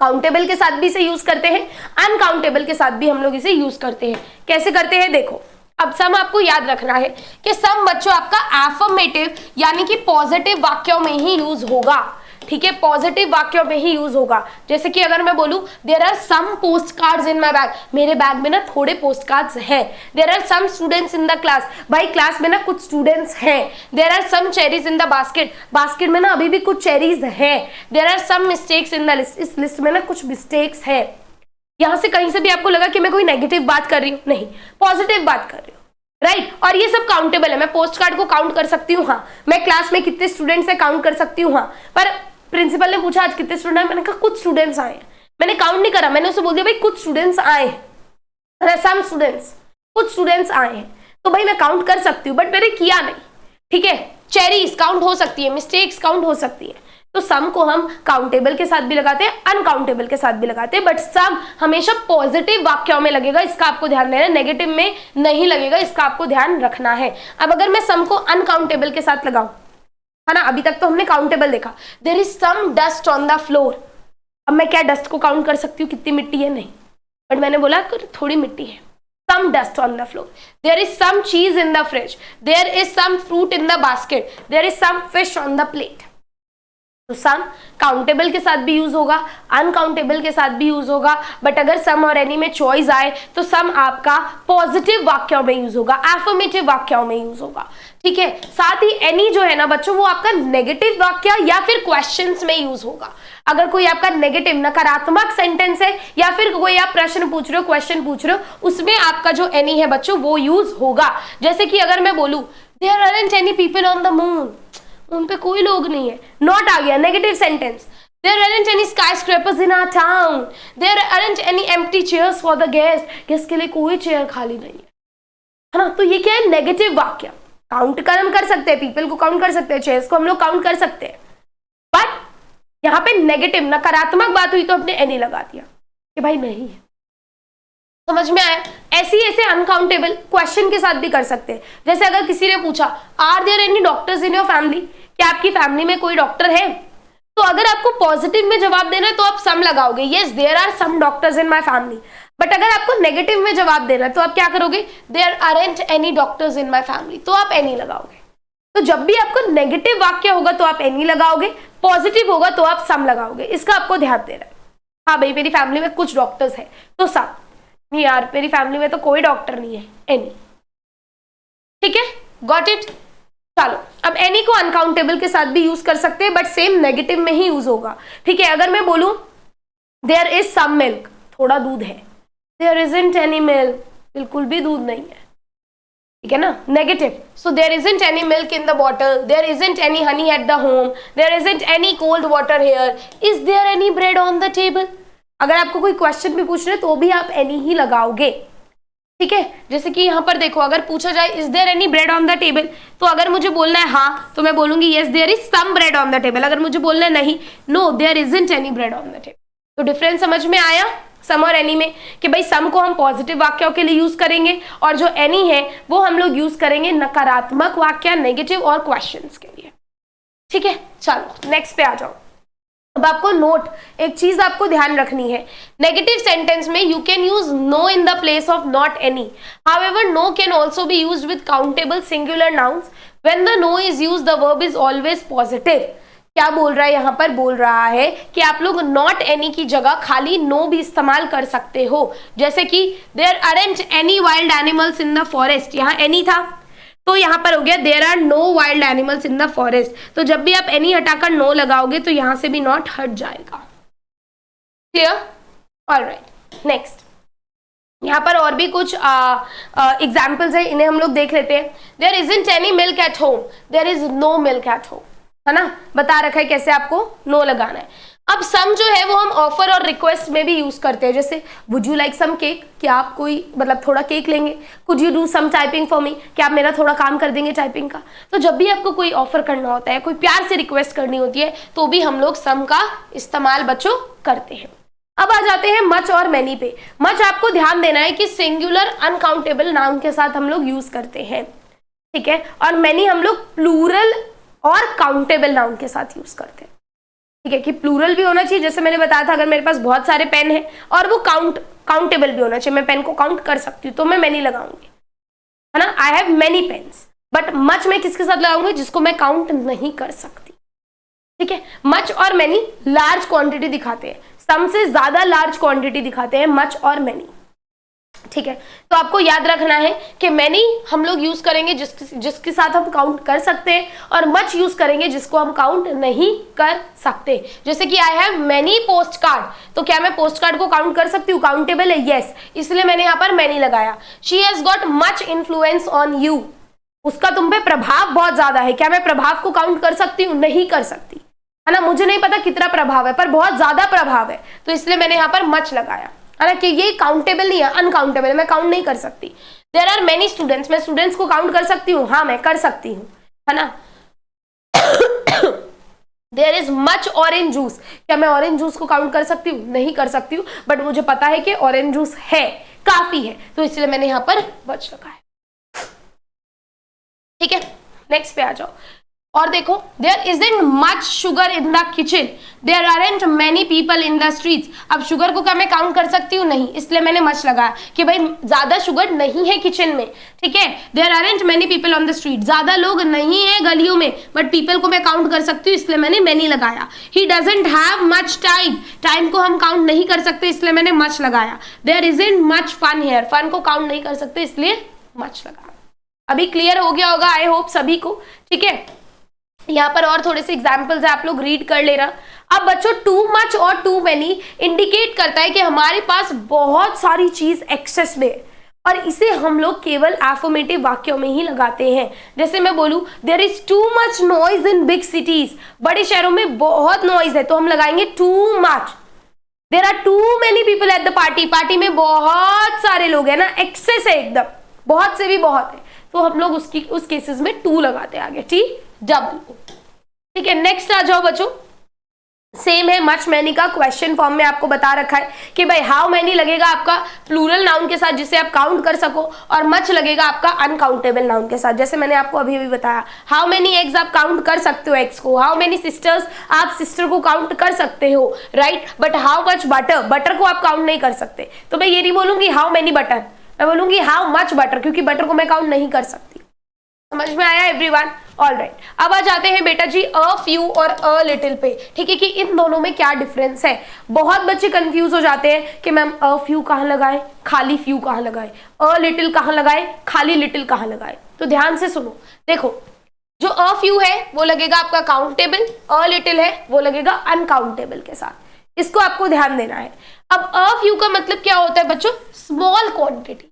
Countable के साथ भी इसे यूज करते हैं, अनकाउंटेबल के साथ भी हम लोग इसे यूज करते हैं। कैसे करते हैं देखो। अब सम आपको याद रखना है कि सम बच्चों आपका एफर्मेटिव यानी कि पॉजिटिव वाक्यों में ही यूज होगा। ठीक है, पॉजिटिव वाक्यों में ही यूज होगा। जैसे कि अगर मैं बोलूं there are some post cards in my bag, मेरे बैग में ना थोड़े पोस्ट कार्ड्स हैं। There are some students in the class, भाई क्लास में ना कुछ स्टूडेंट्स हैं। There are some cherries in the basket, basket में ना अभी भी कुछ चेरीज हैं। There are some mistakes in the list, इस लिस्ट में ना कुछ मिस्टेक्स है। यहां से कहीं से भी आपको लगा कि मैं कोई नेगेटिव बात कर रही हूं, नहीं, पॉजिटिव बात कर रही हूँ, राइट। और ये सब काउंटेबल है, मैं पोस्ट कार्ड को काउंट कर सकती हूँ, हाँ। मैं क्लास में कितने स्टूडेंट्स है काउंट कर सकती हूँ, हाँ। पर प्रिंसिपल ने पूछा आज कितने स्टूडेंट, मैंने कहा कुछ स्टूडेंट्स आए, मैंने काउंट नहीं करा, मैंने उसे बोल दिया भाई कुछ स्टूडेंट्स आए, सम स्टूडेंट्स, कुछ स्टूडेंट्स आए हैं, तो भाई मैं काउंट कर सकती हूँ बट मैंने किया नहीं। ठीक है, चेरीज काउंट हो सकती है, मिस्टेक्स काउंट हो सकती है। तो सम को हम काउंटेबल के साथ भी लगाते हैं, अनकाउंटेबल के साथ भी लगाते हैं, बट सम हमेशा पॉजिटिव वाक्यों में लगेगा, इसका आपको ध्यान देना है, नेगेटिव में नहीं लगेगा, इसका आपको ध्यान रखना है। अब अगर मैं सम को अनकाउंटेबल के साथ लगाऊं, है ना, अभी तक तो हमने काउंटेबल देखा। There is some dust on the floor, अब मैं क्या डस्ट को काउंट कर सकती हूँ कितनी मिट्टी है, नहीं, बट मैंने बोला थोड़ी मिट्टी है। Some dust on the floor. There is some cheese in the fridge, there is some fruit in the basket, there is some fish on the plate. तो सम काउंटेबल के साथ भी यूज होगा, अनकाउंटेबल के साथ भी यूज होगा, but अगर सम और एनी में चॉइस आए तो सम आपका पॉजिटिव वाक्यों में यूज होगा, एफर्मेटिव वाक्यों में यूज होगा। ठीक है, साथ ही एनी जो है ना बच्चों वो आपका नेगेटिव वाक्य या फिर क्वेश्चंस में यूज होगा। अगर कोई आपका नेगेटिव नकारात्मक सेंटेंस है या फिर कोई आप प्रश्न पूछ रहे हो, क्वेश्चन पूछ रहे हो, उसमें आपका जो एनी है बच्चों वो यूज होगा। जैसे कि अगर मैं बोलूं there aren't any people on the moon, उन पे कोई लोग नहीं है, नॉट आ गया negative sentence. There aren't any skyscrapers in our town. There aren't any empty chairs for the guests. Guest के लिए कोई चेयर खाली नहीं है ना। तो ये क्या है, नेगेटिव वाक्य। काउंट कर हम कर सकते हैं, पीपल को काउंट कर सकते हैं, चेयर्स को हम लोग काउंट कर सकते हैं, बट यहाँ पे नेगेटिव नकारात्मक बात हुई तो हमने एनी लगा दिया कि भाई नहीं है। समझ में आया? ऐसे अनकाउंटेबल क्वेश्चन के साथ भी कर सकते हैं। जैसे अगर किसी ने पूछा are there any doctors in your family, क्या आपकी फैमिली में कोई डॉक्टर है, तो अगर आपको पॉजिटिव में जवाब देना है तो आप सम लगाओगे, yes there are some doctors in my family. But अगर आपको नेगेटिव में जवाब देना है तो आप क्या करोगे, there aren't any doctors in my family, तो आप एनी लगाओगे। तो जब भी आपको नेगेटिव वाक्य होगा तो आप एनी लगाओगे, पॉजिटिव होगा तो आप सम लगाओगे, इसका आपको ध्यान देना है। हाँ भाई मेरी फैमिली में कुछ डॉक्टर्स है तो सम, नहीं यार मेरी फैमिली में तो कोई डॉक्टर नहीं है, एनी। ठीक है, गॉट इट। चलो अब एनी को अनकाउंटेबल के साथ भी यूज कर सकते हैं, बट सेम नेगेटिव में ही यूज होगा। ठीक है, अगर मैं बोलूं देयर इज सम मिल्क, थोड़ा दूध है, देयर इजंट एनी मिल्क, बिल्कुल भी दूध नहीं है, ठीक है ना, negative. So there isn't any milk in the bottle, there isn't any honey at the home, there isn't any cold water here, is there any bread on the table. अगर आपको कोई क्वेश्चन भी पूछ रहे तो भी आप एनी ही लगाओगे। ठीक है, जैसे कि यहाँ पर देखो, अगर पूछा जाए is there any bread on the table, तो अगर मुझे बोलना है हाँ तो मैं बोलूंगी yes there is some bread on the table. अगर मुझे बोलना है नहीं, no there isn't any bread on the table. तो डिफरेंस समझ में आया सम और एनी में, कि भाई सम को हम पॉजिटिव वाक्यों के लिए यूज करेंगे और जो एनी है वो हम लोग यूज करेंगे नकारात्मक वाक्य, नेगेटिव और क्वेश्चंस के लिए। ठीक है, चलो नेक्स्ट पे आ जाओ। अब आपको नोट, एक चीज आपको ध्यान रखनी है, नेगेटिव सेंटेंस में you can use no in the place of not any. However no can also be used with countable singular nouns. When the no is used the verb is always positive. क्या बोल रहा है यहाँ पर, बोल रहा है कि आप लोग नॉट एनी की जगह खाली नो भी इस्तेमाल कर सकते हो। जैसे कि there aren't any wild animals in the forest, यहाँ एनी था तो यहाँ पर हो गया there are no wild animals in the forest. तो जब भी आप एनी हटाकर नो लगाओगे तो यहाँ से भी नॉट हट जाएगा। Clear, alright. नेक्स्ट, यहाँ पर और भी कुछ एग्जाम्पल्स है, इन्हें हम लोग देख लेते हैं। There isn't any milk at home, there is no milk at home, है ना, बता रखा है कैसे आपको नो लगाना है। अब सम जो है वो हम ऑफर और रिक्वेस्ट में भी यूज करते हैं। जैसे would you like some cake, क्या आप कोई मतलब थोड़ा केक लेंगे। Could you do some typing for me, क्या आप मेरा थोड़ा काम कर देंगे टाइपिंग का। तो जब भी आपको कोई ऑफर करना होता है, कोई प्यार से रिक्वेस्ट करनी होती है, तो भी हम लोग सम का इस्तेमाल बच्चों करते हैं। अब आ जाते हैं मच और मैनी पे। मच आपको ध्यान देना है कि सिंगुलर अनकाउंटेबल नाउन के साथ हम लोग यूज करते हैं, ठीक है, और मैनी हम लोग प्लूरल और काउंटेबल नाउन के साथ यूज करते हैं। ठीक है, कि प्लूरल भी होना चाहिए, जैसे मैंने बताया था, अगर मेरे पास बहुत सारे पेन हैं, और वो काउंटेबल भी होना चाहिए, मैं पेन को काउंट कर सकती हूँ, तो मैं मैनी लगाऊंगी, है ना, I have many pens. But much मैं किसके साथ लगाऊंगी, जिसको मैं काउंट नहीं कर सकती। ठीक है, मच और मैनी लार्ज क्वांटिटी दिखाते हैं, सम से ज्यादा लार्ज क्वांटिटी दिखाते हैं मच और मैनी। ठीक है, तो आपको याद रखना है कि मैनी हम लोग यूज करेंगे जिसके साथ हम काउंट कर सकते हैं, और मच यूज करेंगे जिसको हम काउंट नहीं कर सकते। जैसे कि आई हैव मैनी पोस्ट कार्ड, तो क्या मैं पोस्ट कार्ड को काउंट कर सकती हूँ, काउंटेबल है, यस, इसलिए मैंने यहाँ पर मैनी लगाया। She has got much influence on you, उसका तुम पे प्रभाव बहुत ज्यादा है, क्या मैं प्रभाव को काउंट कर सकती हूँ, नहीं कर सकती, है ना, मुझे नहीं पता कितना प्रभाव है, पर बहुत ज्यादा प्रभाव है, तो इसलिए मैंने यहाँ पर मच लगाया, है ना, कि ये काउंटेबल नहीं है, अनकाउंटेबल है, मैं काउंट नहीं कर सकती। देयर आर मेनी स्टूडेंट्स, मैं स्टूडेंट्स को काउंट कर सकती हूँ, हाँ मैं कर सकती हूँ, है ना। There is much orange juice, क्या मैं ऑरेंज जूस को काउंट कर सकती हूँ, नहीं कर सकती हूँ, बट मुझे पता है कि ऑरेंज जूस है, काफी है, तो इसलिए मैंने यहाँ पर मच लगाया। ठीक है, नेक्स्ट पे आ जाओ और देखो, there isn't much sugar in the kitchen, there aren't many people in the streets. अब शुगर को क्या मैं काउंट कर सकती हूँ, नहीं, इसलिए मैंने मच लगाया कि भाई ज्यादा शुगर नहीं है किचन में। ठीक है, there aren't many people on the street, ज्यादा लोग नहीं है गलियों में, बट पीपल को मैं काउंट कर सकती हूँ, इसलिए मैंने मैनी लगाया। He doesn't have much time, time को हम काउंट नहीं कर सकते, इसलिए मैंने मच लगाया। There isn't much fun here, fun को काउंट नहीं कर सकते, इसलिए मच लगाया। अभी क्लियर हो गया होगा आई होप सभी को। ठीक है, यहाँ पर और थोड़े से एग्जाम्पल्स है, आप लोग रीड कर लेना। अब बच्चों टू मच और टू मैनी इंडिकेट करता है कि हमारे पास बहुत सारी चीज एक्सेस में है, और इसे हम लोग केवल एफर्मेटिव वाक्यों में ही लगाते हैं। जैसे मैं बोलूं there is too much noise in big cities, बड़े शहरों में बहुत नॉइज है, तो हम लगाएंगे too much. There are too many people at the party, party में बहुत सारे लोग हैं ना, एक्सेस है एकदम, बहुत से भी बहुत है, तो हम लोग उस केसेस में टू लगाते हैं आगे, ठीक, डबल। ठीक है, नेक्स्ट आ जाओ बच्चों, सेम है मच मैनी का क्वेश्चन फॉर्म में आपको बता रखा है कि भाई हाउ मैनी लगेगा आपका प्लूरल नाउन के साथ जिसे आप काउंट कर सको, और मच लगेगा आपका अनकाउंटेबल नाउन के साथ। जैसे मैंने आपको अभी बताया, हाउ मैनी एग्स आप काउंट कर सकते हो एग्स को, हाउ मैनी सिस्टर्स आप सिस्टर को काउंट कर सकते हो, right. But how much butter, butter को आप काउंट नहीं कर सकते। तो मैं ये नहीं बोलूंगी हाउ मैनी बटर, मैं बोलूंगी हाउ मच बटर, क्योंकि बटर को मैं काउंट नहीं कर सकती। समझ में आया एवरीवन? ऑल राइट, अब आ जाते हैं बेटा जी अ फ्यू और अ लिटिल पे, ठीक है, कि इन दोनों में क्या डिफरेंस है। बहुत बच्चे कंफ्यूज हो जाते हैं कि मैम अ फ्यू कहाँ लगाए, खाली फ्यू कहाँ लगाए, अ लिटिल कहाँ लगाए, खाली लिटिल कहाँ लगाए। तो ध्यान से सुनो, देखो जो अ फ्यू है वो लगेगा आपका काउंटेबल, अ लिटिल है वो लगेगा अनकाउंटेबल के साथ। इसको आपको ध्यान देना है। अब अ फ्यू का मतलब क्या होता है बच्चों? स्मॉल क्वांटिटी,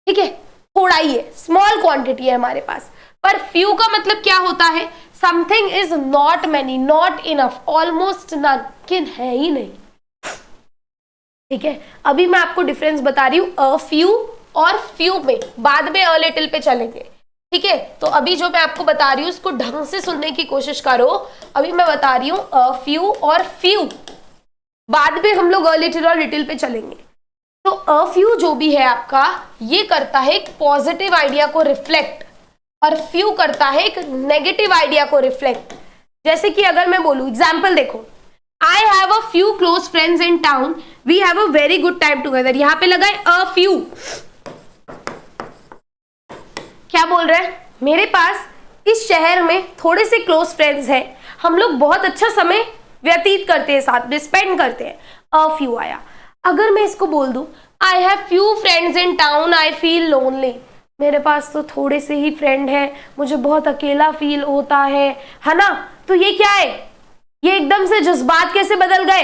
ठीक है, थोड़ा ही है, स्मॉल क्वांटिटी है हमारे पास। पर फ्यू का मतलब क्या होता है? Something is not many, not enough, almost none, किन है ही नहीं, ठीक है। अभी मैं आपको डिफरेंस बता रही हूं अ फ्यू और फ्यू में, बाद में अ लिटिल पे चलेंगे, ठीक है। तो अभी जो मैं आपको बता रही हूँ उसको ढंग से सुनने की कोशिश करो। अभी मैं बता रही हूँ अ फ्यू और फ्यू, बाद में हम लोग अ लिटिल और लिटिल पे चलेंगे। तो अ फ्यू जो भी है आपका, ये करता है एक पॉजिटिव आइडिया को रिफ्लेक्ट, और फ्यू करता है एक नेगेटिव आइडिया को रिफ्लेक्ट। जैसे कि अगर मैं बोलूं, एग्जाम्पल देखो, I have a few close friends in town, we have a very good time together. यहां पे लगा है अ फ्यू, क्या बोल रहे हैं? मेरे पास इस शहर में थोड़े से क्लोज फ्रेंड्स हैं, हम लोग बहुत अच्छा समय व्यतीत करते हैं, साथ में स्पेंड करते हैं। अ फ्यू आया। अगर मैं इसको बोल दूं, I have few friends in town, I feel lonely, मेरे पास तो थोड़े से ही फ्रेंड है, मुझे बहुत अकेला फील होता है ना। तो ये क्या है? ये एकदम से जज्बात कैसे बदल गए?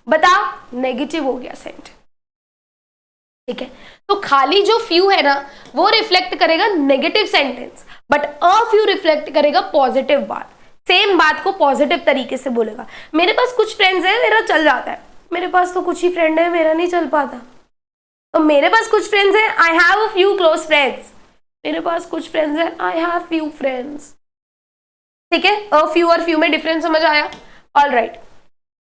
बताओ, नेगेटिव हो गया सेंट, ठीक है। तो खाली जो फ्यू है ना वो रिफ्लेक्ट करेगा negative sentence, but a few reflect करेगा पॉजिटिव बात, सेम बात को पॉजिटिव तरीके से बोलेगा। मेरे पास कुछ फ्रेंड्स है, मेरा चल जाता है, मेरे पास तो कुछ ही फ्रेंड है, मेरा नहीं चल पाता। तो मेरे पास कुछ फ्रेंड्स है, I have a few close friends, मेरे पास कुछ फ्रेंड्स हैं, आई हैव फ्यू फ्रेंड्स, ठीक है। अ फ्यू और फ्यू में डिफरेंस समझ आया? All right.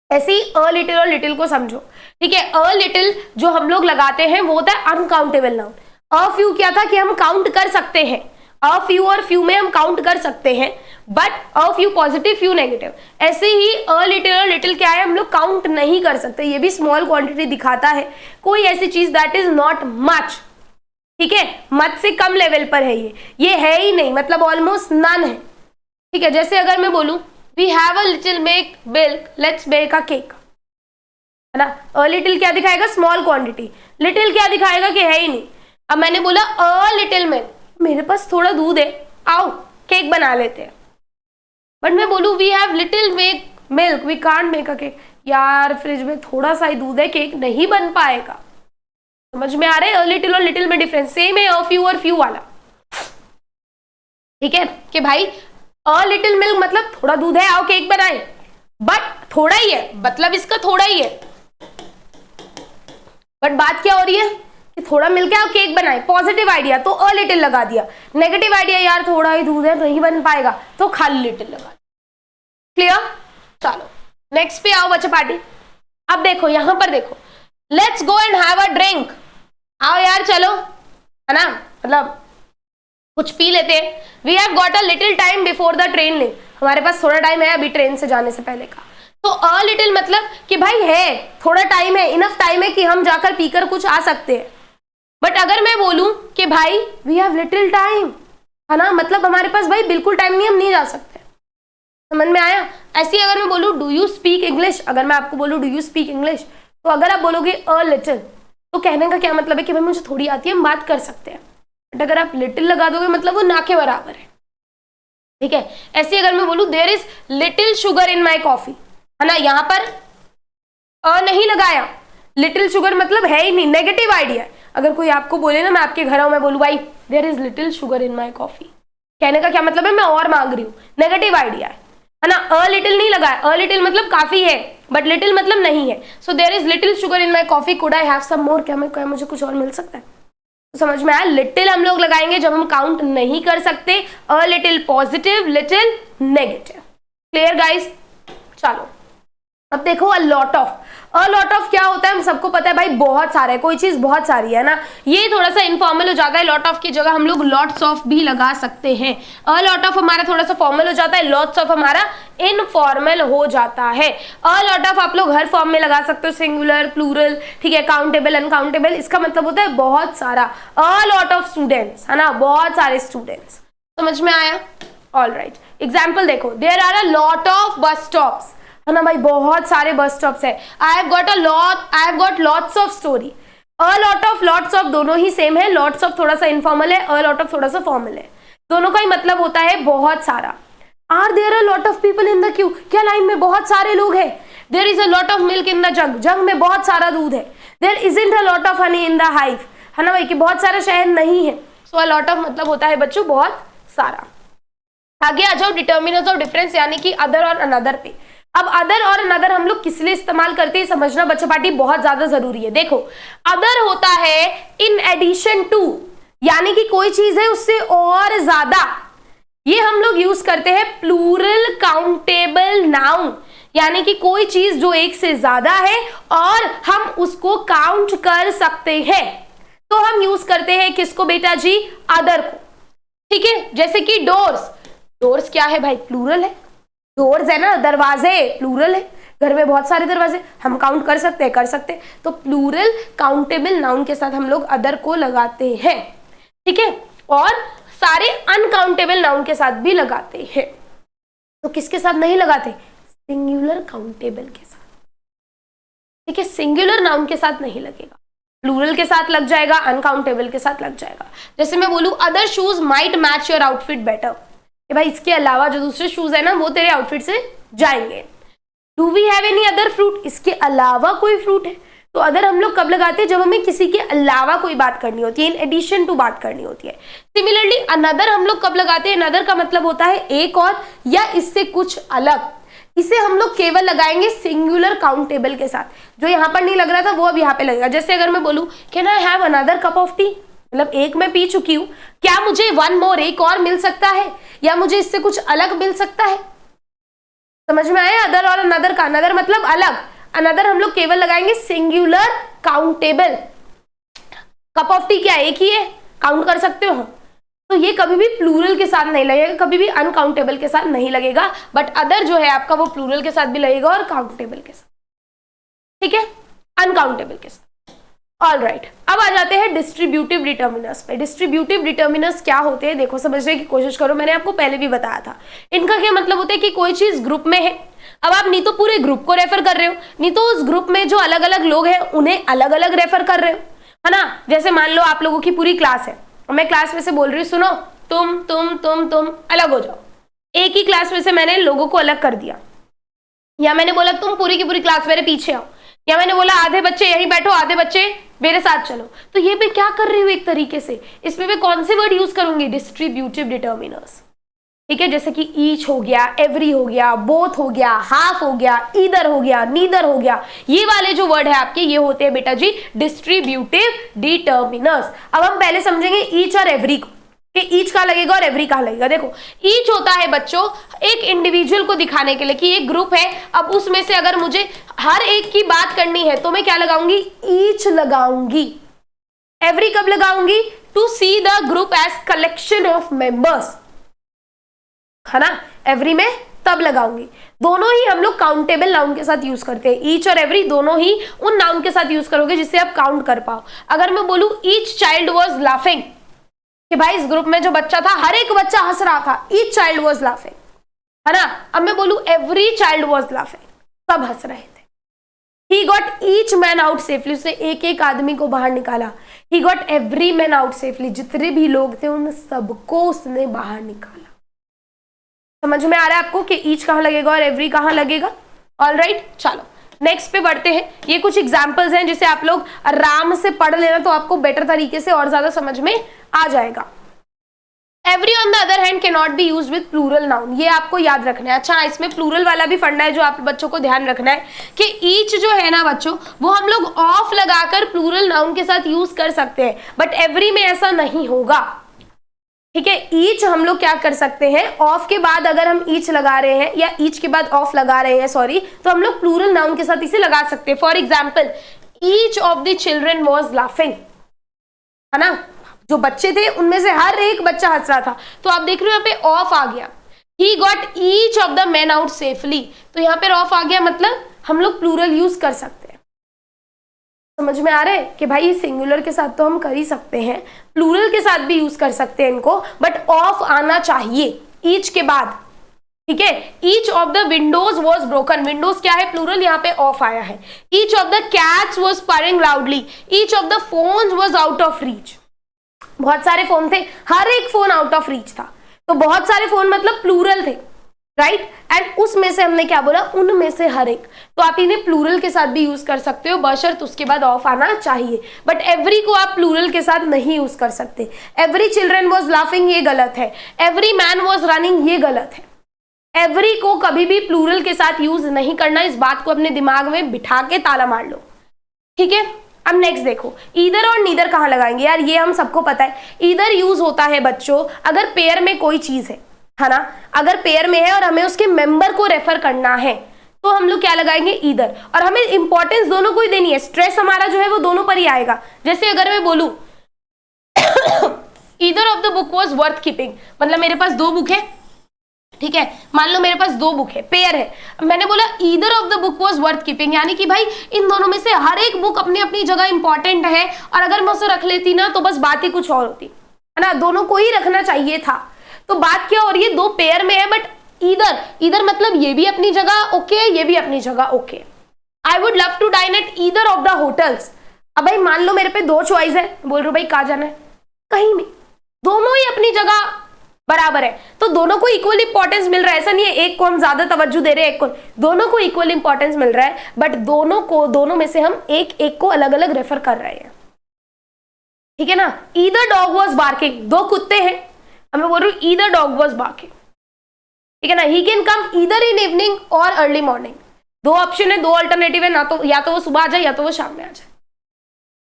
ऐसे ही अ लिटिल और लिटिल को समझो, ठीक है। अ लिटिल जो हम लोग लगाते हैं वो होता है अनकाउंटेबल नाउन। अ फ्यू क्या था कि हम काउंट कर सकते हैं, अ फ्यू और फ्यू में हम काउंट कर सकते हैं, but a few positive few negative. ऐसे ही अ लिटिल और लिटिल क्या है, हम लोग काउंट नहीं कर सकते, ये भी स्मॉल क्वांटिटी दिखाता है, कोई ऐसी चीज दैट इज नॉट मच, ठीक है, मच से कम लेवल पर है, ये है ही नहीं, मतलब ऑलमोस्ट नन है, ठीक है। जैसे अगर मैं बोलूं we have a little milk, let's bake a cake, है ना। अ लिटिल क्या दिखाएगा? Small quantity. लिटिल क्या दिखाएगा कि है ही नहीं। अब मैंने बोला अ लिटिल मिल्क, मेरे पास थोड़ा दूध है, आओ केक बना लेते हैं। बट मैं बोलूं we have little milk, we can't make a cake, यार फ्रिज में थोड़ा सा ही दूध है, केक नहीं बन पाएगा। समझ में आ रहा है? अ लिटिल और लिटिल में डिफरेंस सेम है, अ फ्यू और फ्यू वाला, ठीक है, कि भाई अ लिटिल मिल्क मतलब थोड़ा दूध है, आओ केक बनाए, बट थोड़ा ही है, मतलब इसका थोड़ा ही है, बट बात क्या हो रही है कि थोड़ा मिल्क है, आओ केक बनाए, पॉजिटिव आइडिया, तो अ लिटिल लगा दिया। नेगेटिव आइडिया, यार थोड़ा ही दूध है, नहीं बन पाएगा, तो खाली लिटिल लगा। क्लियर? चलो नेक्स्ट पे आओ बच्चे पार्टी। अब देखो यहां पर देखो, let's go and have a drink, आओ यार चलो, है ना, मतलब कुछ पी लेते हैं। We have got a little time before the train leave, हमारे पास थोड़ा टाइम है अभी ट्रेन से जाने से पहले का। तो अ लिटिल मतलब कि भाई है, थोड़ा टाइम है, इनफ टाइम है कि हम जाकर पीकर कुछ आ सकते हैं। बट अगर मैं बोलूं कि भाई वी हैव लिटिल टाइम, है ना, मतलब हमारे पास भाई बिल्कुल टाइम नहीं, हम नहीं जा सकते। समझ में आया? ऐसे ही अगर मैं बोलूं डू यू स्पीक इंग्लिश, अगर मैं आपको बोलूं डू यू स्पीक इंग्लिश, तो अगर आप बोलोगे अ लिटिल, तो कहने का क्या मतलब है कि भाई मुझे थोड़ी आती है, हम बात कर सकते हैं। बट अगर आप लिटिल लगा दोगे मतलब वो ना के बराबर है, ठीक है। ऐसे अगर मैं बोलूं there is little sugar in my coffee, है ना, यहां पर अ नहीं लगाया, लिटिल शुगर मतलब है ही नहीं, नेगेटिव आइडिया है। अगर कोई आपको बोले ना, मैं आपके घर आऊं, मैं बोलूं भाई there is little sugar in my coffee, कहने का क्या मतलब है, मैं और मांग रही हूं, नेगेटिव आइडिया है ना। अ लिटिल नहीं लगाया, अ लिटिल मतलब काफी है, बट लिटिल मतलब नहीं है। So there is little sugar in my coffee, could I have some more, क्या मुझे कुछ और मिल सकता है? तो समझ में आया? लिटिल हम लोग लगाएंगे जब हम काउंट नहीं कर सकते, a little positive, little negative. Clear guys? चलो अब देखो अ लॉट ऑफ क्या होता है, हम सबको पता है भाई, बहुत सारा है, कोई चीज बहुत सारी है ना, ये थोड़ा सा इनफॉर्मल हो जाता है। लॉट ऑफ की जगह हम लोग लॉट्स ऑफ भी लगा सकते हैं। अ लॉट ऑफ हमारा थोड़ा सा फॉर्मल हो जाता है, लॉट्स ऑफ हमारा इनफॉर्मल हो जाता है। अ लॉट ऑफ आप लोग हर फॉर्म में लगा सकते हो, सिंगुलर, प्लूरल, ठीक है, काउंटेबल, अनकाउंटेबल, इसका मतलब होता है बहुत सारा। अ लॉट ऑफ स्टूडेंट्स, है ना, बहुत सारे स्टूडेंट्स, समझ में आया? ऑल राइट, एग्जाम्पल देखो, there are a lot of bus stops, है ना भाई, बहुत सारे बस स्टॉप्स है। I have got lots of story. A lot of, lots of दोनों ही सेम है, लॉट्स ऑफ थोड़ा सा इनफॉर्मल है, अ लॉट ऑफ थोड़ा सा फॉर्मल है, दोनों का ही मतलब होता है बहुत सारा। Are there a lot of people in the queue, क्या लाइन में बहुत सारे लोग हैं? There is a lot of milk in the jug, jug में बहुत सारा दूध है। There isn't a lot of honey in the hive, है ना भाई, कि बहुत सारा शहद नहीं है। सो अ लॉट ऑफ मतलब होता है बच्चों बहुत सारा। आगे आ जाओ डिटर्मिनर्स ऑफ डिफरेंस यानी कि अदर और अनदर पे। अब अदर और अनदर हम लोग किस लिए इस्तेमाल करते हैं समझना बच्चों पार्टी बहुत ज्यादा जरूरी है। देखो अदर होता है इन एडिशन टू, यानी कि कोई चीज है उससे और ज्यादा, ये हम लोग यूज करते हैं प्लूरल काउंटेबल नाउन, यानी कि कोई चीज जो एक से ज्यादा है और हम उसको काउंट कर सकते हैं, तो हम यूज करते हैं किसको बेटा जी? अदर को, ठीक है। जैसे कि डोर्स, डोर्स क्या है भाई? प्लूरल है, डोर्स है ना, दरवाजे, प्लूरल है, घर में बहुत सारे दरवाजे, हम काउंट कर सकते हैं, कर सकते हैं, तो प्लूरल काउंटेबल नाउन के साथ हम लोग अदर को लगाते हैं, ठीक है, और सारे अनकाउंटेबल नाउन के साथ भी लगाते हैं। तो किसके साथ नहीं लगाते? सिंगुलर काउंटेबल के साथ, ठीक है, सिंगुलर नाउन के साथ नहीं लगेगा, प्लूरल के साथ लग जाएगा, अनकाउंटेबल के साथ लग जाएगा। जैसे मैं बोलूं other shoes might match your outfit better, कि भाई इसके अलावा जो दूसरे शूज है ना वो तेरे आउटफिट से जाएंगे। Do we have any other fruit, इसके अलावा कोई फ्रूट है? तो अदर हम लोग कब लगाते हैं? जब हमें किसी के अलावा कोई बात करनी होती है, इन एडिशन टू बात करनी होती है। सिमिलरली अनदर हम लोग कब लगाते हैं? अनदर का मतलब होता है एक और या इससे कुछ अलग, इसे हम लोग केवल लगाएंगे सिंगुलर काउंटेबल के साथ। जो यहाँ पर नहीं लग रहा था वो अब यहाँ पे लगेगा। जैसे अगर मैं बोलूं can I have another cup of T, मतलब एक मैं पी चुकी हूं, क्या मुझे वन मोर, एक और मिल सकता है, या मुझे इससे कुछ अलग मिल सकता है? समझ में आया? अदर और अनदर का, अनदर मतलब अलग, अनदर हम लोग केवल लगाएंगे singular countable. Cup of T क्या एक ही है, काउंट कर सकते हो, तो ये कभी भी प्लूरल के साथ नहीं लगेगा, कभी भी अनकाउंटेबल के साथ नहीं लगेगा। बट अदर जो है आपका वो प्लूरल के साथ भी लगेगा और काउंटेबल के साथ, ठीक है, अनकाउंटेबल के साथ। ऑल राइट, अब आ जाते हैं डिस्ट्रीब्यूटिव डिटर्मिनर्स पे। डिस्ट्रीब्यूटिव डिटर्मिनर्स क्या होते हैं देखो, समझने की कोशिश करो, मैंने आपको पहले भी बताया था। इनका क्या मतलब होता है कि कोई चीज ग्रुप में है, अब आप नहीं तो पूरे ग्रुप को रेफर कर रहे हो, नहीं तो उस ग्रुप में जो अलग अलग लोग हैं उन्हें अलग अलग रेफर कर रहे हो, है ना। जैसे मान लो आप लोगों की पूरी क्लास है, मैं क्लास में से बोल रही हूँ सुनो तुम अलग हो जाओ, एक ही क्लास में से मैंने लोगों को अलग कर दिया, या मैंने बोला तुम पूरी की पूरी क्लास मेरे पीछे आओ, या मैंने बोला आधे बच्चे यहीं बैठो आधे बच्चे मेरे साथ चलो, तो ये मैं क्या कर रही हूँ एक तरीके से, इसमें मैं कौन से वर्ड यूज करूंगी? डिस्ट्रीब्यूटिव डिटर्मिनर्स, ठीक है। जैसे कि ईच हो गया, एवरी हो गया, बोथ हो गया, हाफ हो गया, ईदर हो गया, नीदर हो गया, ये वाले जो वर्ड है आपके ये होते हैं बेटा जी डिस्ट्रीब्यूटिव डिटर्मिनर्स। अब हम पहले समझेंगे ईच और एवरी को, कि ईच कहाँ लगेगा और एवरी कहाँ लगेगा। देखो ईच होता है बच्चों एक इंडिविजुअल को दिखाने के लिए कि एक ग्रुप है, अब उसमें से अगर मुझे हर एक की बात करनी है तो मैं क्या लगाऊंगी? ईच लगाऊंगी। एवरी कब लगाऊंगी? To see the group as collection of members, है ना, एवरी में तब लगाऊंगी। दोनों ही हम लोग काउंटेबल नाउन के साथ यूज करते हैं, ईच और एवरी दोनों ही उन नाउन के साथ यूज करोगे जिससे आप काउंट कर पाओ। अगर मैं बोलूं ईच चाइल्ड वाज लाफिंग, कि भाई इस ग्रुप में जो बच्चा था हर एक बच्चा हंस रहा था, ईच चाइल्ड वाज लाफिंग, है ना। अब मैं बोलूं एवरी चाइल्ड वाज लाफिंग, सब हंस रहे थे। He got each man out safely, उसने एक एक आदमी को बाहर निकाला। He got every man out safely, जितने भी लोग थे उन सबको उसने बाहर निकाला। समझ में आ रहा है आपको कि ईच कहाँ लगेगा और एवरी कहाँ लगेगा? ऑल राइट, चलो नेक्स्ट पे बढ़ते हैं। ये कुछ एग्जाम्पल्स हैं जिसे आप लोग आराम से पढ़ लेना तो आपको बेटर तरीके से और ज्यादा समझ में आ जाएगा। Every on the other hand can not be used with plural noun, ये आपको याद रखना है। अच्छा इसमें प्लूरल वाला भी फंडा है जो आप बच्चों को ध्यान रखना है कि ईच जो है ना बच्चों वो हम लोग ऑफ लगाकर प्लूरल नाउन के साथ यूज कर सकते हैं, बट एवरी में ऐसा नहीं होगा। ठीक है। ईच हम लोग क्या कर सकते हैं, ऑफ के बाद अगर हम ईच लगा रहे हैं या ईच के बाद ऑफ लगा रहे हैं, सॉरी, तो हम लोग प्लूरल नाउन के साथ इसे लगा सकते हैं। For example, each of the children was laughing, है ना, जो बच्चे थे उनमें से हर एक बच्चा हंस रहा था। तो आप देख रहे हो यहाँ पे ऑफ आ गया। He got each of the man out safely, तो यहाँ पे ऑफ आ गया, मतलब हम लोग प्लूरल यूज कर सकते हैं। समझ में आ रहा है कि भाई सिंगुलर के साथ तो हम कर ही सकते हैं, प्लूरल के साथ भी यूज कर सकते हैं इनको, बट ऑफ आना चाहिए ईच के बाद। ठीक है। Each of the Windows was broken, Windows क्या है, प्लूरल, यहाँ पे ऑफ आया है। Each of the cats was purring loudly, each of the phones was out of reach, बहुत सारे फोन थे, हर एक फोन आउट ऑफ रीच था, तो बहुत सारे फोन मतलब प्लूरल थे, राइट। एंड उसमें से हमने क्या बोला, उनमें से हर एक, तो आप इन्हें प्लूरल के साथ भी यूज कर सकते हो, बशर्त उसके बाद ऑफ आना चाहिए। बट एवरी को आप प्लूरल के साथ नहीं यूज कर सकते। एवरी चिल्ड्रन वॉज लाफिंग, ये गलत है। एवरी मैन वॉज रनिंग, ये गलत है। एवरी को कभी भी प्लूरल के साथ यूज नहीं करना, इस बात को अपने दिमाग में बिठा के ताला मार लो। ठीक है। अब नेक्स्ट देखो, ईदर और नीदर कहाँ लगाएंगे यार, ये हम सबको पता है। ईदर यूज होता है बच्चों अगर पेयर में कोई चीज है ना, अगर पेयर में है और हमें उसके मेंबर को रेफर करना है तो हम लोग क्या लगाएंगे, ईदर। और हमें इंपॉर्टेंस दोनों को ही देनी है, स्ट्रेस हमारा जो है वो दोनों पर ही आएगा। जैसे अगर मैं बोलूं either of the book was worth keeping, मतलब मेरे पास 2 बुक है, ठीक है, मान लो मेरे पास 2 बुक है, पेयर है, मैंने बोला either of the book was worth keeping, यानी कि भाई इन दोनों में से हर एक बुक अपनी अपनी जगह इंपॉर्टेंट है, और अगर मैं उसे रख लेती ना तो बस बात ही कुछ और होती, है ना, दोनों को ही रखना चाहिए था। तो बात क्या हो रही है, 2 पेयर में है, बट ईदर मतलब ये भी अपनी जगह ओके, ये भी अपनी जगह okay. I would love to dine at either of the hotels. अब भाई मान लो मेरे पे 2 चॉइस है, बोल रहे हो भाई कहाँ जाना है, कहीं भी, दोनों ही अपनी जगह बराबर है, तो दोनों को इक्वल इंपॉर्टेंस मिल रहा है। ऐसा नहीं है एक को हम ज्यादा तवज्जो दे रहे हैं, एक को, दोनों को इक्वल इंपॉर्टेंस मिल रहा है, बट दोनों में से हम एक को अलग अलग रेफर कर रहे हैं। ठीक है ना। ईदर डॉग वॉज बार्किंग, 2 कुत्ते हैं, अब मैं बोल रही हूँ ईदर डॉग वॉज बार्किंग, ठीक है ना। He can come either in evening और अर्ली मॉर्निंग, 2 ऑप्शन है, 2 अल्टरनेटिव है, ना तो या तो वो सुबह आ जाए या तो वो शाम में आ जाए।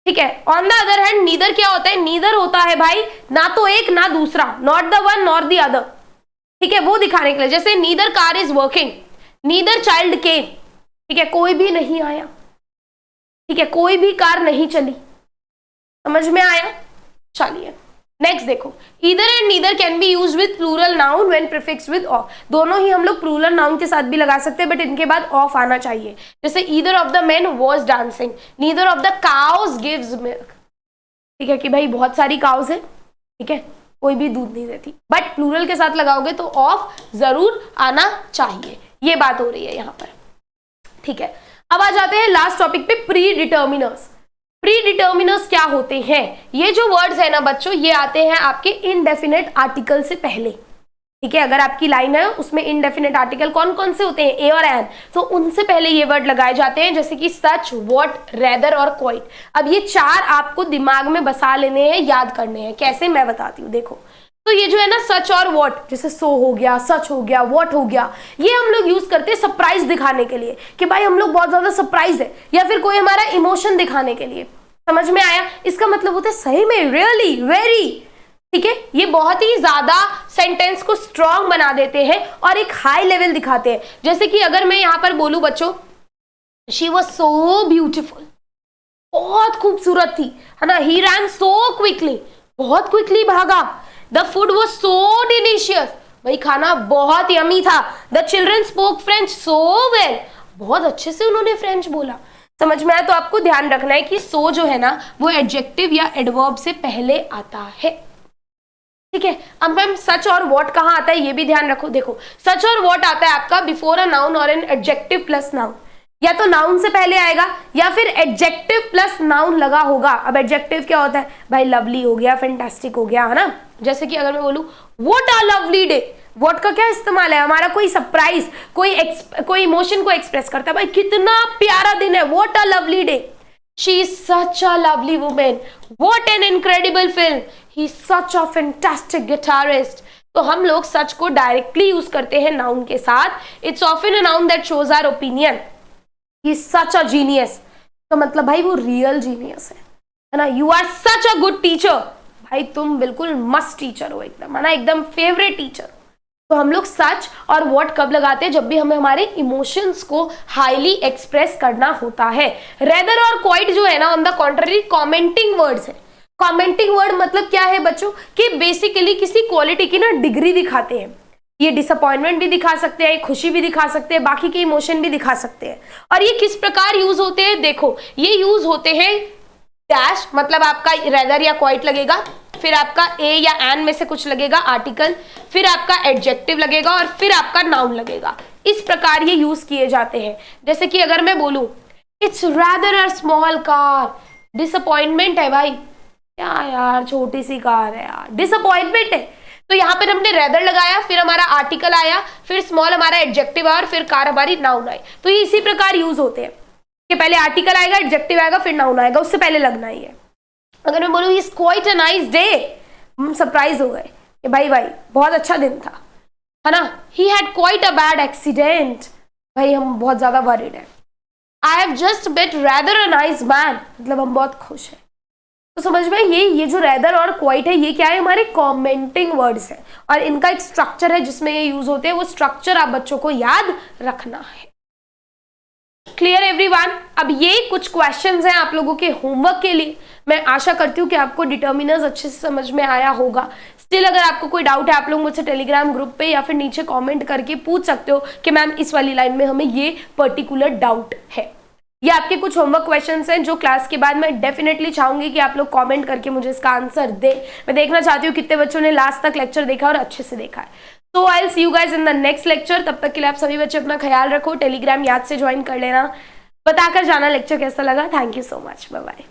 ठीक है। On the other hand neither क्या होता है, नीदर होता है भाई ना तो एक ना दूसरा, not the one not the other, ठीक है, वो दिखाने के लिए। जैसे neither car is working, neither child came, ठीक है, कोई भी नहीं आया, ठीक है, कोई भी कार नहीं चली, समझ में आया, चलिए नेक्स्ट देखो, either and neither can be used with plural noun when prefix with of, दोनों ही हम लोग प्लूरल नाउन के साथ भी लगा सकते हैं, बट इनके बाद ऑफ आना चाहिए। जैसे either of the men was dancing, neither of the cows gives milk, ठीक है, कि भाई बहुत सारी काउज है, ठीक है, कोई भी दूध नहीं देती, बट प्लूरल के साथ लगाओगे तो ऑफ जरूर आना चाहिए, ये बात हो रही है यहाँ पर। ठीक है। अब आ जाते हैं लास्ट टॉपिक पे, प्री डिटर्मिनर्स। प्री डिटर्मिनर्स क्या होते हैं, ये जो वर्ड्स है ना बच्चों, ये आते हैं आपके इनडेफिनेट आर्टिकल से पहले। ठीक है। अगर आपकी लाइन है उसमें इनडेफिनेट आर्टिकल कौन कौन से होते हैं, ए और एन, तो उनसे पहले ये वर्ड लगाए जाते हैं, जैसे कि सच, व्हाट, रेदर और क्वाइट। अब ये 4 आपको दिमाग में बसा लेने हैं, याद करने हैं, कैसे मैं बताती हूँ। देखो, तो ये जो है ना सच और व्हाट, जैसे सो हो गया, सच हो गया, व्हाट हो गया, ये हम लोग यूज करते हैं सरप्राइज दिखाने के लिए, कि भाई हम लोग बहुत ज्यादा सरप्राइज है, या फिर कोई हमारा इमोशन दिखाने के लिए। समझ में आया, इसका मतलब होता है सही में, रियली, वेरी, ठीक है, ये बहुत ही ज्यादा सेंटेंस को स्ट्रॉन्ग बना देते हैं और एक हाई लेवल दिखाते हैं। जैसे कि अगर मैं यहां पर बोलूं बच्चों, शी वॉज सो ब्यूटिफुल, बहुत खूबसूरत थी, है ना, ही रैन सो क्विकली, बहुत क्विकली भागा, the food was so delicious, भाई खाना बहुत यमी था, the children spoke French so well, बहुत अच्छे से उन्होंने फ्रेंच बोला। समझ में आया। तो आपको ध्यान रखना है कि सो जो है ना वो एडजेक्टिव या एडवर्ब से पहले आता है। ठीक है। अब मैम सच और व्हाट कहाँ आता है ये भी ध्यान रखो। देखो, सच और व्हाट आता है आपका बिफोर अ नाउन और एन एडजेक्टिव प्लस नाउन, या तो नाउन से पहले आएगा या फिर एडजेक्टिव प्लस नाउन लगा होगा। अब एडजेक्टिव क्या होता है भाई, लवली हो गया, फैंटास्टिक हो गया, है ना। जैसे कि अगर मैं बोलूं what a lovely day, what का क्या इस्तेमाल है, हमारा कोई सरप्राइज, कोई इमोशन को एक्सप्रेस करता है, भाई कितना प्यारा दिन है, what a lovely day, she is such a lovely women, what an incredible film, he is such a fantastic guitarist. तो हम लोग सच को डायरेक्टली यूज करते हैं नाउन के साथ। It's often a noun that shows our opinion, he is such a genius, तो मतलब भाई वो रियल जीनियस है ना। You are such a good teacher, भाई तुम बिल्कुल मस्त टीचर हो, एकदम है ना, एकदम फेवरेट टीचर। तो हम लोग सच और व्हाट कब लगाते हैं? जब भी हमें हमारे इमोशंस को हाईली एक्सप्रेस करना होता है। रेदर और क्वाइट जो है ना, on the contrary commenting words है। कमेंटिंग वर्ड मतलब क्या है बच्चों, कि बेसिकली किसी क्वालिटी की ना डिग्री दिखाते हैं। ये डिसअपॉइंटमेंट भी दिखा सकते हैं, खुशी भी दिखा सकते हैं, बाकी के इमोशन भी दिखा सकते हैं। और ये किस प्रकार यूज होते हैं? देखो, ये यूज होते हैं डैश, मतलब आपका रेदर या क्वाइट लगेगा, फिर आपका ए या एन में से कुछ लगेगा आर्टिकल, फिर आपका एडजेक्टिव लगेगा और फिर आपका नाउन लगेगा। इस प्रकार ये यूज किए जाते हैं। जैसे कि अगर मैं बोलूं it's rather a small car, disappointment है भाई, क्या यार छोटी सी कार है यार, डिसअपॉइंटमेंट है। तो यहाँ पर हमने रेदर लगाया, फिर हमारा आर्टिकल आया, फिर स्मॉल हमारा एडजेक्टिव आया और फिर कार हमारी नाउन आई। तो ये इसी प्रकार यूज होते हैं कि पहले आर्टिकल आएगा, एडजेक्टिव आएगा, फिर नाउन आएगा, उससे पहले लगना ही है। अगर मैं बोलूँ is quite a nice day, हम सरप्राइज हो गए कि भाई बहुत अच्छा दिन था, है ना। He had quite a bad accident, भाई हम बहुत ज्यादा वरीड है। I have just met rather a nice man, मतलब हम बहुत खुश हैं। तो समझ में ये जो रेदर और क्वाइट है, ये क्या है? हमारे कमेंटिंग वर्ड्स है और इनका एक स्ट्रक्चर है जिसमें ये यूज होते हैं। वो स्ट्रक्चर आप बच्चों को याद रखना है। Clear everyone? अब ये कुछ क्वेश्चंस हैं आप लोगों के होमवर्क के लिए। मैं आशा करती हूँ कि आपको डिटर्मिनर्स अच्छे से समझ में आया होगा। स्टिल अगर आपको कोई डाउट है, आप लोग मुझसे टेलीग्राम ग्रुप पे या फिर नीचे कमेंट करके पूछ सकते हो कि मैम इस वाली लाइन में हमें ये पर्टिकुलर डाउट है। ये आपके कुछ होमवर्क क्वेश्चंस हैं जो क्लास के बाद मैं डेफिनेटली चाहूंगी कि आप लोग कमेंट करके मुझे इसका आंसर दे। मैं देखना चाहती हूँ कितने बच्चों ने लास्ट तक लेक्चर देखा और अच्छे से देखा है। So I'll see you guys in the next lecture। तब तक के लिए आप सभी बच्चे अपना ख्याल रखो, टेलीग्राम याद से ज्वाइन कर लेना, बताकर जाना लेक्चर कैसा लगा। Thank you so much, bye bye.